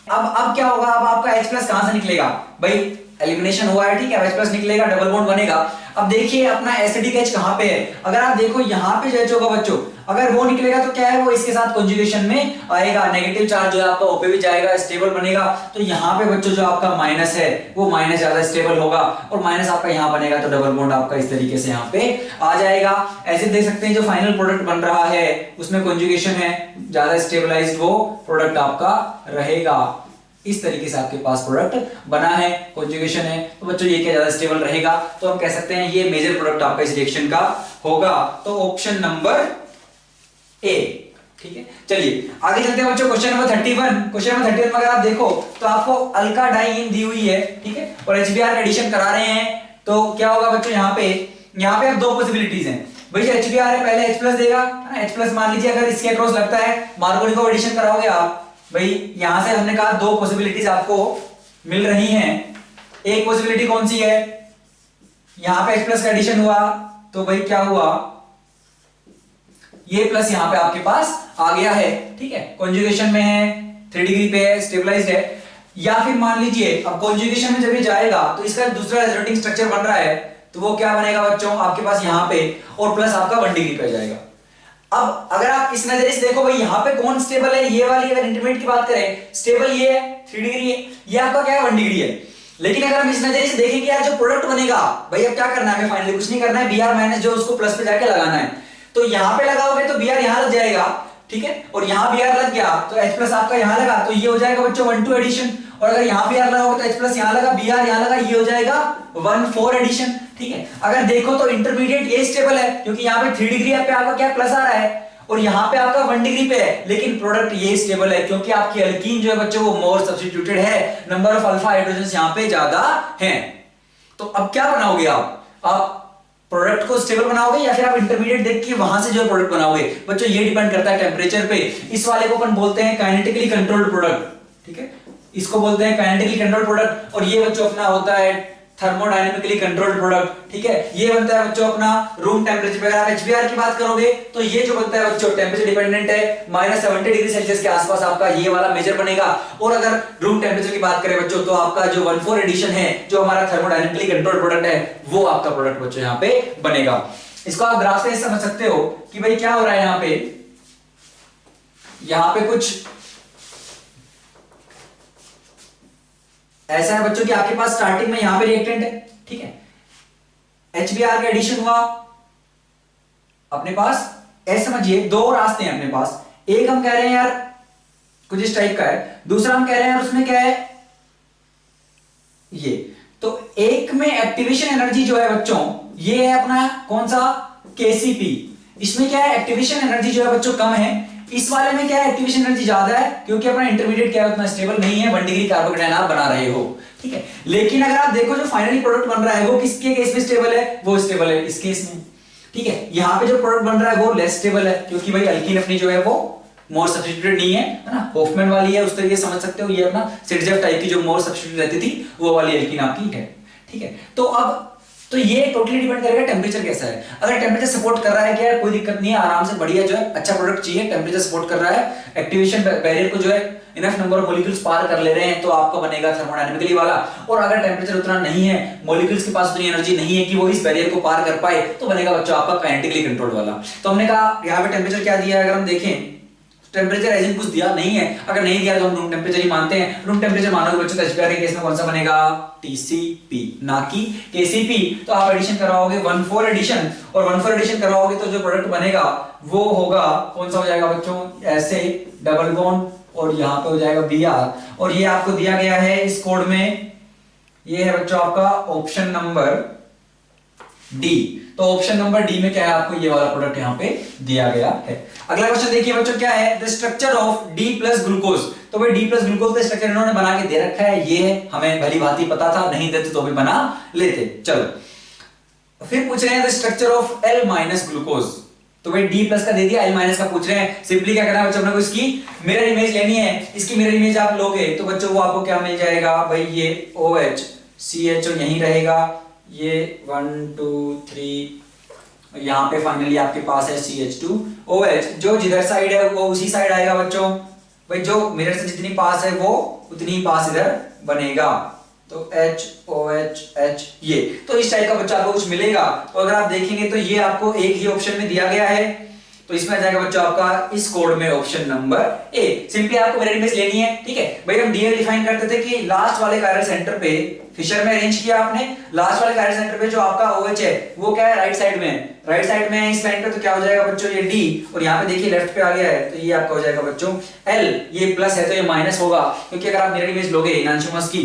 अब क्या होगा, अब आपका H प्लस कहां से निकलेगा भाई, एलिमिनेशन हुआ है, ठीक है, H प्लस निकलेगा, डबल बॉन्ड बनेगा। अब देखिए अपना एसिडिक H कहां पे है, अगर आप देखो यहाँ पे जो H होगा बच्चों, अगर वो निकलेगा तो क्या है, वो इसके साथ कॉन्जुगेशन में आएगा, नेगेटिव चार्ज जो है आपका ओपे भी जाएगा, स्टेबल बनेगा, तो यहाँ पे बच्चों जो आपका माइनस है वो माइनस ज्यादा स्टेबल होगा, और माइनस आपका यहाँ बनेगा, तो डबल बॉन्ड आपका इस तरीके से यहाँ पे आ जाएगा। ऐसे देख सकते हैं जो फाइनल प्रोडक्ट बन रहा है उसमें कॉन्जुगेशन है, ज्यादा स्टेबलाइज्ड वो प्रोडक्ट आपका रहेगा। इस तरीके से आपके पास प्रोडक्ट बना है, कॉन्जुगेशन है, तो बच्चों ये क्या ज्यादा स्टेबल रहेगा, तो हम कह सकते हैं ये मेजर प्रोडक्ट आपका इस रिएक्शन का होगा, तो ऑप्शन नंबर ए। ठीक है, चलिए आगे चलते हैं बच्चों, क्वेश्चन नंबर 31। क्वेश्चन नंबर 31 में अगर आप देखो तो आपको अल्का डाइईन दी हुई है, ठीक है, और HBr एडिशन करा रहे हैं, तो क्या होगा बच्चों, यहाँ पे अब दो पॉसिबिलिटीज हैं भाई, जो HBr है पहले H प्लस देगा, H प्लस मान लीजिए अगर इसके अक्रॉस लगता है, मार्कोनिको एडिशन कराओगे आप भाई, यहां से हमने कहा दो पॉसिबिलिटीज आपको मिल रही हैं। एक पॉसिबिलिटी कौन सी है, यहां पे H प्लस का एडिशन हुआ तो भाई क्या हुआ, ये प्लस यहां पे आपके पास आ गया है, ठीक है, कॉन्जुगेशन में है, 3 डिग्री पे है, स्टेबलाइज्ड है। या फिर मान लीजिए अब कॉन्जुगेशन में जब ये जाएगा तो इसका दूसरा रेजोनेटिंग स्ट्रक्चर बन रहा है, तो वो क्या बनेगा बच्चों आपके पास यहाँ पे, और प्लस आपका 1 डिग्री पे जाएगा। अब अगर आप इस नजरिए से देखो भाई, यहाँ पे कौन स्टेबल है, ये वाली, अगर इंटरमीडिएट की बात करें स्टेबल ये है 3 डिग्री है, ये आपका क्या है 1 डिग्री है। लेकिन अगर हम इस नजरिए से देखें कि यार जो प्रोडक्ट बनेगा भाई, अब क्या करना है, हमें फाइनली कुछ नहीं करना है, Br माइनस जो उसको प्लस पे जाके लगाना है, तो यहाँ पे लगाओगे तो Br यहाँ लग जाएगा, ठीक है, और यहाँ Br लग गया तो H प्लस आपका यहाँ लगा, तो ये हो जाएगा बच्चों 1 2 एडिशन, और अगर यहाँ Br लगाओगे तो H प्लस यहाँ लगा, Br यहाँ लगा, ये हो जाएगा 1 4 एडिशन। ठीक है, अगर देखो तो इंटरमीडिएट ये स्टेबल है, क्योंकि यहाँ पे 3 डिग्री पे आपका क्या प्लस आ रहा है, और यहाँ पे आपका 1 डिग्री पे है, लेकिन प्रोडक्ट ये स्टेबल है क्योंकि आपकी अल्कीन जो है बच्चों वो मोर सब्स्टिट्यूटेड है, नंबर ऑफ अल्फा हाइड्रोजन्स यहाँ पे ज्यादा हैं। तो अब क्या बनाओगे आप प्रोडक्ट को स्टेबल बनाओगे या फिर आप इंटरमीडिएट देख के वहां से जो प्रोडक्ट बनाओगे बच्चों, ये डिपेंड करता है टेम्परेचर पे। इस वाले को अपन बोलते हैं काइनेटिकली कंट्रोल्ड प्रोडक्ट, ठीक है, इसको बोलते हैं काइनेटिकली कंट्रोल्ड प्रोडक्ट, और ये बच्चों अपना होता है थर्मोडायनेमिकली कंट्रोल्ड प्रोडक्ट। ठीक है, ये बनता है बच्चों अपना रूम टेम्परेचर पे। अगर आप HBr की बात करोगे तो ये जो बनता है बच्चों टेम्परेचर डिपेंडेंट है, -70 डिग्री सेल्सियस के आसपास आपका ये वाला मेजर बनेगा। और अगर रूम टेम्परेचर की बात करें बच्चों तो आपका जो 1 4 एडिशन है, जो हमारा थर्मोडायनेमिकली कंट्रोल्ड प्रोडक्ट है, वो आपका प्रोडक्ट बच्चों यहाँ पे बनेगा। इसको आप ग्राफ से समझ सकते हो कि भाई क्या हो रहा है, यहाँ पे कुछ ऐसा है बच्चों कि आपके पास स्टार्टिंग में यहां पे रिएक्टेंट है, ठीक है, HBr का एडिशन हुआ अपने पास, ऐसे समझिए दो रास्ते हैं अपने पास, एक हम कह रहे हैं यार कुछ इस टाइप का है, दूसरा हम कह रहे हैं यार उसमें क्या है ये। तो एक में एक्टिवेशन एनर्जी जो है बच्चों ये है अपना कौन सा KCP, इसमें क्या है एक्टिवेशन एनर्जी जो है बच्चों कम है, इस वाले में क्या है एक्टिवेशन एनर्जी ज्यादा है क्योंकि अपना इंटरमीडिएट क्या है उतना स्टेबल नहीं है, 1 डिग्री कार्बोकेटायन आप बना रहे हो, ठीक है। लेकिन अगर आप देखो जो फाइनली प्रोडक्ट बन रहा है वो किसके केस में स्टेबल है, वो स्टेबल है इस केस में, ठीक है। यहां पे जो प्रोडक्ट बन रहा है वो लेस स्टेबल है क्योंकि भाई अल्कीन अपनी जो है वो मोर सब्स्टिट्यूटेड नहीं है ना, होफमैन वाली है, उस तरीके समझ सकते हो, ये अपना सिडजेफ टाइप की जो मोर सब्स्टिट्यूट रहती थी वो वाली अल्कीन आपकी है, ठीक है। तो अब तो ये टोटली डिपेंड करेगा टेम्परेचर कैसा है, अगर टेम्परेचर सपोर्ट कर रहा है कि यार कोई दिक्कत नहीं है, आराम से बढ़िया जो है अच्छा प्रोडक्ट चाहिए, टेम्परेचर सपोर्ट कर रहा है, एक्टिवेशन बैरियर को जो है इनफ नंबर ऑफ मॉलिक्यूल्स पार कर ले रहे हैं तो आपका बनेगा थर्मोडायनामिकली वाला, और अगर टेम्परेचर उतना नहीं है, मॉलिक्यूल्स के पास उतनी एनर्जी नहीं है कि वो इस बैरियर को पार कर पाए तो बनेगा बच्चों आपका काइनेटिकली कंट्रोल्ड वाला। तो हमने कहा यहाँ पे टेम्परेचर क्या दिया है, अगर हम देखें टेम्परेचर एज कुछ दिया नहीं है, अगर नहीं दिया तो हम रूम टेम्परेचर ही मानते हैं, रूम टेम्परेचर मानोगे बच्चों तो HBr के केस में कौन सा बनेगा TCP ना कि KCP। तो आप एडिशन करवाओगे 1,4 एडिशन, और 1,4 एडिशन करवाओगे तो जो प्रोडक्ट बनेगा वो होगा कौन सा हो जाएगा बच्चों, ऐसे डबल बॉन्ड और यहाँ पे हो जाएगा Br, और ये आपको दिया गया है इस कोड में, ये है बच्चों आपका ऑप्शन नंबर डी। तो ऑप्शन नंबर डी में क्या है आपको ये वाला प्रोडक्ट यहाँ पे दिया गया है। अगला क्वेश्चन देखिए बच्चों क्या है, the structure of D plus glucose. तो भाई D प्लस ग्लूकोज का स्ट्रक्चर इन्होंने बना के दे रखा है, ये हमें भली भांति पता था, नहीं देते तो भी बना लेते। चलो फिर पूछ रहे हैं the structure of L minus glucose. तो भाई D प्लस का दे दिया, L माइनस का पूछ रहे हैं, सिंपली क्या करना है बच्चों अपने को इसकी मिरर इमेज लेनी है, इसकी मिरर इमेज आप लोगे तो बच्चों वो आपको क्या मिल जाएगा भाई, ये OH CHO यहीं रहेगा, ये 1 2 3 यहाँ पे फाइनली आपके पास है CH2OH, जो जिधर साइड है वो उसी साइड आएगा बच्चों, भाई जो मिरर से जितनी पास है वो उतनी ही पास इधर बनेगा, तो HOH ये। तो इस टाइप का बच्चा आपको कुछ मिलेगा। तो अगर आप देखेंगे तो ये आपको एक ही ऑप्शन में दिया गया है, तो इसमें आ जाएगा बच्चों आपका इस कोड में ऑप्शन नंबर ए। सिंपली आपको मिरर इमेज लेनी है, ठीक है भाई। हम डीएल डिफाइन करते थे कि लास्ट वाले कायरल सेंटर पे फिशर में अरेंज किया आपने, लास्ट वाले कायरल सेंटर पे जो आपका OH है वो क्या है राइट साइड में है, राइट साइड में है इस लाइन पे, तो क्या हो जाएगा बच्चों ये D, और यहाँ पे देखिए लेफ्ट पे आ गया है तो ये आपका हो जाएगा बच्चों L, ये प्लस है तो ये माइनस होगा, क्योंकि अगर आप मिरर इमेज लोगे इनांशियोमर्स की,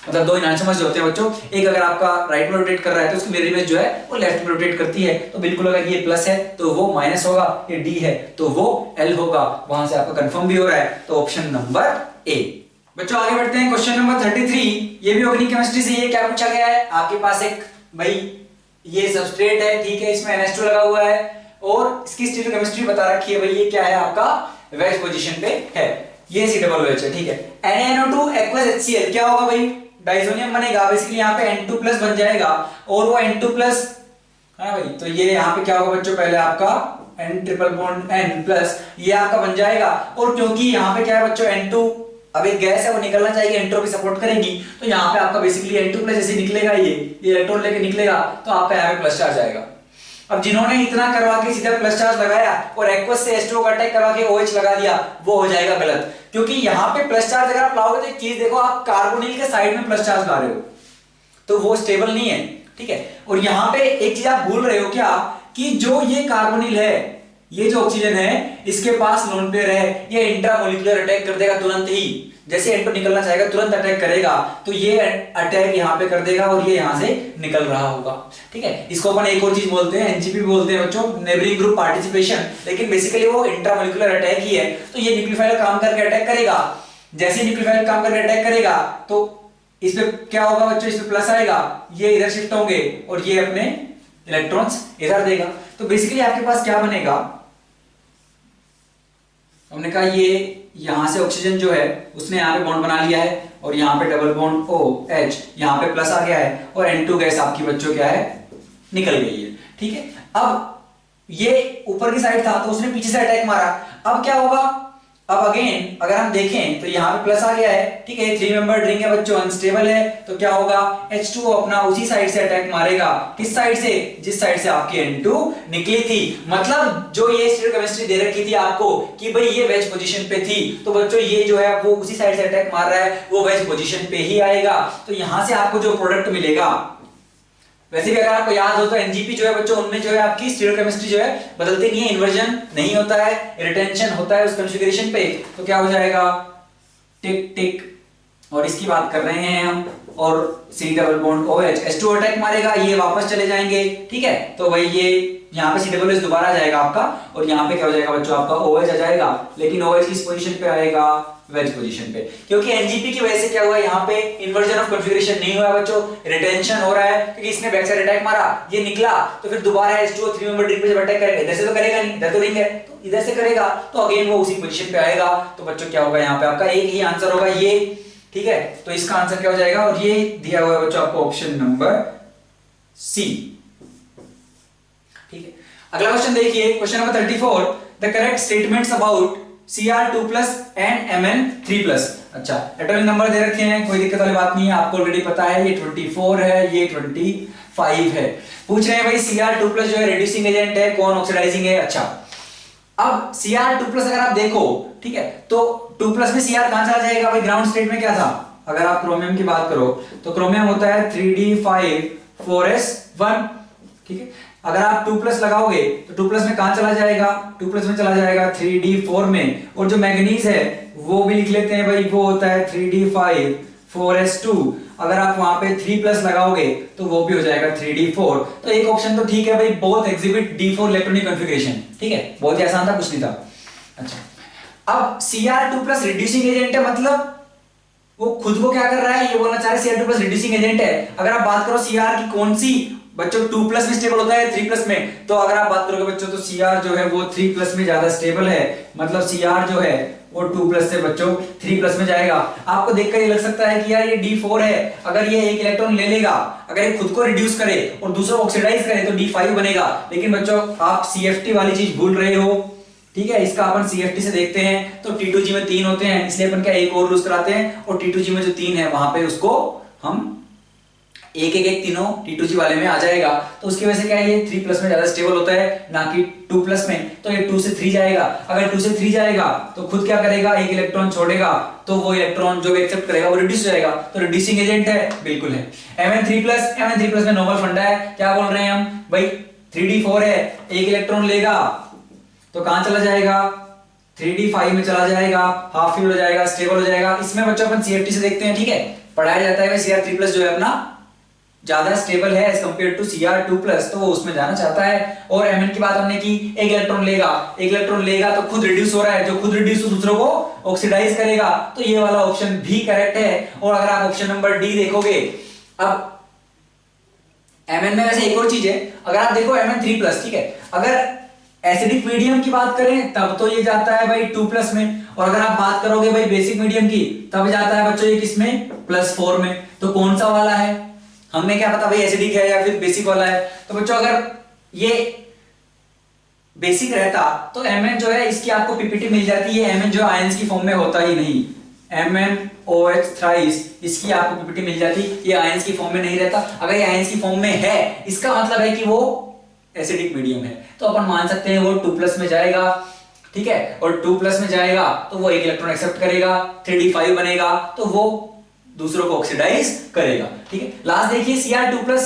मतलब दो इनांशियोमर्स जो होते हैं बच्चों, एक अगर आपका राइट में रोटेट कर रहा है तो उसकी मिरर इमेज जो है वो लेफ्ट में रोटेट करती है, तो बिल्कुल अगर ये प्लस है तो वो माइनस होगा, ये D है तो वो L होगा, वहां से आपका कंफर्म भी हो रहा है, तो ऑप्शन नंबर ए। बच्चों आगे बढ़ते हैं, क्वेश्चन नंबर 33, ये भी ऑर्गेनिक केमिस्ट्री से, ये क्या पूछा गया है, आपके पास एक भाई ये सबस्ट्रेट है, ठीक है, इसमें NH2 लगा हुआ है और इसकी स्टीरियोकेमिस्ट्री बता रखी है भाई, ये क्या है आपका वेज पोजीशन पे है, ये C=H है, ठीक है। NaNO2 aqueous HCl क्या होगा भाई, डाइसोनियम बनेगा, बेसिकली यहाँ पे N2+ बन जाएगा, और वो N2+, हाँ भाई, तो ये यहाँ पे क्या होगा बच्चों, पहले आपका N ट्रिपल बॉन्ड N+, ये आपका बन जाएगा, और क्योंकि यहाँ पे क्या है बच्चों N2 अब एक गैस है वो निकलना चाहिए, एंट्रोपी सपोर्ट करेगी, तो यहाँ पे आपका बेसिकली N2+ जैसे निकलेगा, ये इलेक्ट्रॉन लेके निकलेगा तो आपका यहाँ पे प्लस चार्ज आएगा। अब जिन्होंने इतना करवा के सीधा प्लस चार्ज लगाया और एक्वस से H2O का अटैक करवा के OH लगा दिया, वो हो जाएगा गलत, क्योंकि यहाँ पे प्लस चार्ज अगर आप लाओगे तो एक चीज देखो, आप कार्बोनिल के साइड में प्लस चार्ज ला रहे हो तो वो स्टेबल नहीं है, ठीक है। और यहाँ पे एक चीज आप भूल रहे हो क्या, कि जो ये कार्बोनिल है, ये जो ऑक्सीजन है, इसके पास लोन पेयर है, ये इंट्रामोलिकुलर अटैक कर देगा तुरंत ही, जैसे N2 निकलना चाहेगा तुरंत अटैक करेगा, तो ये अटैक यहाँ पे कर देगा और ये यहाँ से निकल रहा होगा, ठीक है। इसको अपन एक और चीज बोलते हैं, NGP भी बोलते हैं बच्चों, नेबरिंग ग्रुप पार्टिसिपेशन, लेकिन बेसिकली वो इंट्रामोलिकुलर अटैक ही है। तो ये न्यूक्लियोफाइल काम करके अटैक करेगा, जैसे न्यूक्लियोफाइल काम करके अटैक करेगा तो इस पे क्या होगा बच्चों, इस पे प्लस आएगा, ये इधर शिफ्ट होंगे और ये अपने इलेक्ट्रॉन्स इधर देगा, तो बेसिकली आपके पास क्या बनेगा, हमने कहा ये यहां से ऑक्सीजन जो है उसने यहाँ पे बॉन्ड बना लिया है और यहाँ पे डबल बॉन्ड OH, यहाँ पे प्लस आ गया है और N2 गैस आपकी बच्चों क्या है निकल गई है, ठीक है। अब ये ऊपर की साइड था तो उसने पीछे से अटैक मारा, अब क्या होगा, अब अगेन अगर हम देखें तो यहाँ पे प्लस आ गया है, ठीक है, 3 मेंबर्ड रिंग है बच्चों, अनस्टेबल है, तो क्या होगा, H2O अपना उसी साइड से अटैक मारेगा, किस साइड से, जिस साइड से आपकी N2 निकली थी। मतलब जो ये स्टीरियोकेमिस्ट्री दे रखी थी आपको कि भाई ये वेज पोजीशन पे थी, तो बच्चों ये जो है वो उसी साइड से अटैक मार रहा है, वो वेज पोजीशन पे ही आएगा। तो यहां से आपको जो प्रोडक्ट मिलेगा, वैसे भी अगर आपको याद हो तो एनजीपी जो है बच्चों, उनमें जो है आपकी स्टीरियोकेमिस्ट्री जो है बदलती नहीं है, इन्वर्जन नहीं होता है, रिटेंशन होता है उस कॉन्फ़िगरेशन पे। तो क्या हो जाएगा, टिक टिक, और इसकी बात कर रहे हैं हम, और C double bond OH, H2O attack मारेगा, ये वापस चले जाएंगे, ठीक है, तो भाई ये यहाँ पे सी डबल दोबारा आ जाएगा आपका, और यहाँ पे क्या हो जाएगा बच्चों, आपका OH आ जाएगा, लेकिन OH किस पोजीशन पे आएगा, वेज पोजीशन पे, क्योंकि एनजीपी की वजह से क्या हुआ, यहाँ पे इन्वर्जन ऑफ कॉन्फ़िगरेशन नहीं हुआ बच्चों, रिटेंशन हो रहा है, क्योंकि इसने बैक साइड अटैक मारा, ये निकला, तो फिर दोबारा H2O 3 मेंबर रिंग पे जब अटैक करेगा, इधर से तो करेगा नहीं, इधर तो रिंग है, तो इधर से करेगा, तो अगेन वो उसी पोजीशन पे आएगा। तो बच्चों क्या होगा, यहाँ पे आपका एक ही आंसर होगा ये, ठीक है, तो इसका आंसर क्या हो जाएगा, और ये दिया हुआ है बच्चों आपको ऑप्शन नंबर सी, ठीक है। अगला क्वेश्चन देखिए, question number 34, the correct statements about Cr2+ and Mn3+। अच्छा, एटॉमिक नंबर दे रखे हैं, कोई दिक्कत वाली बात नहीं है, आपको ऑलरेडी पता है, ये 24 है, ये 25 है। पूछ रहे हैं भाई Cr2+ जो है रिड्यूसिंग एजेंट है, कौन ऑक्सीडाइजिंग है। अच्छा, अब Cr2+ अगर आप देखो, ठीक है, तो 2+ में Cr कहां चला जाएगा भाई, ग्राउंड स्टेट में क्या था, अगर आप क्रोमियम की बात करो तो क्रोमियम होता है 3d5 4s1, ठीक है, अगर आप 2+ लगाओगे तो 2+ में कहां चला जाएगा, 2+ में चला जाएगा 3d4 में, और जो मैग्नीज है वो भी लिख लेते हैं भाई, वो होता है 3d5 4s2, अगर आप वहां पे 3+ लगाओगे तो वो भी हो जाएगा 3d4। तो एक ऑप्शन तो ठीक है भाई, both exhibit d4 electronic configuration, ठीक है, बहुत ही आसान था, कुछ नहीं था। अच्छा, अब Cr2+ रिड्यूसिंग एजेंट है, मतलब वो खुद को क्या कर रहा है, ये बोलना चाह रहे हैं Cr2+ रिड्यूसिंग एजेंट है। अगर आप बात करो Cr की कौन सी बच्चों 2+ में स्टेबल होता है 3+ में, तो अगर आप बात करोगे बच्चों तो Cr जो है वो 3+ में ज्यादा स्टेबल है, मतलब Cr जो है वो 2+ से बच्चों 3+ में जाएगा। आपको देखकर ये लग सकता है कि यार ये d4 है, अगर ये एक इलेक्ट्रॉन ले लेगा, अगर ये खुद को रिड्यूस करे और दूसरा ऑक्सीडाइज करे तो d5 बनेगा, लेकिन बच्चों आप CFT वाली चीज भूल रहे हो, ठीक है, इसका अपन CFT से देखते हैं तो T2G में 3 होते हैं, इसलिए अपन क्या एक और यूज कराते हैं, और T2G में जो 3 है वहां पे उसको हम एक एक एक तीनों T2G वाले में आ जाएगा, तो उसकी वजह से क्या है, ये 3+ में ज्यादा स्टेबल होता है ना कि 2+ में, तो ये 2 से 3 जाएगा, अगर 2 से 3 जाएगा तो खुद क्या करेगा, एक इलेक्ट्रॉन छोड़ेगा, तो वो इलेक्ट्रॉन जो भी एक्सेप्ट करेगा वो रिड्यूस हो जाएगा, तो रिड्यूसिंग एजेंट है, बिल्कुल है। Mn3+ में नॉर्मल फंडा है, क्या बोल रहे हैं हम भाई, 3d4 है, एक इलेक्ट्रॉन लेगा तो कहां चला जाएगा, 3d5 में चला जाएगा, हाफ फिल हो जाएगा, स्टेबल हो जाएगा। इसमें बच्चों अपन CFT से देखते हैं, ठीक है, पढ़ाया जाता है Cr3+ जो है अपना ज्यादा स्टेबल है एज कंपेयर टू Cr2+, तो वो उसमें जाना चाहता है। और Mn की बात हमने की, एक इलेक्ट्रॉन लेगा तो खुद रिड्यूस हो रहा है, जो खुद रिड्यूस हो दूसरों को ऑक्सीडाइज करेगा, तो ये वाला ऑप्शन भी करेक्ट है। और अगर आप ऑप्शन नंबर डी देखोगे, अब Mn में वैसे एक और चीज है, अगर आप देखो Mn3+, ठीक है, अगर एसिडिक मीडियम की बात करें तब तो ये जाता है भाई 2+ में, और अगर आप बात करोगे भाई बेसिक मीडियम की तब जाता है बच्चों ये किसमें, +4 में। तो कौन सा वाला है, हमें क्या पता भाई एसिडिक है या फिर बेसिक वाला है। तो बच्चों अगर ये बेसिक रहता तो Mn जो है इसकी आपको पीपीटी मिल जाती है, Mn जो आयंस की फॉर्म में होता ही नहीं, MnOH थ्राइस, इसकी आपको पीपीटी मिल जाती, ये आयंस की फॉर्म में नहीं रहता। अगर ये आयंस की फॉर्म में है, इसका मतलब है कि वो एसिडिक मीडियम है, तो अपन मान सकते हैं वो 2+ में जाएगा, ठीक है, और 2+ में जाएगा तो वो एक इलेक्ट्रॉन एक्सेप्ट करेगा, 3d5 बनेगा, तो वो दूसरों को ऑक्सीडाइज करेगा, ठीक है। लास्ट देखिए Cr2+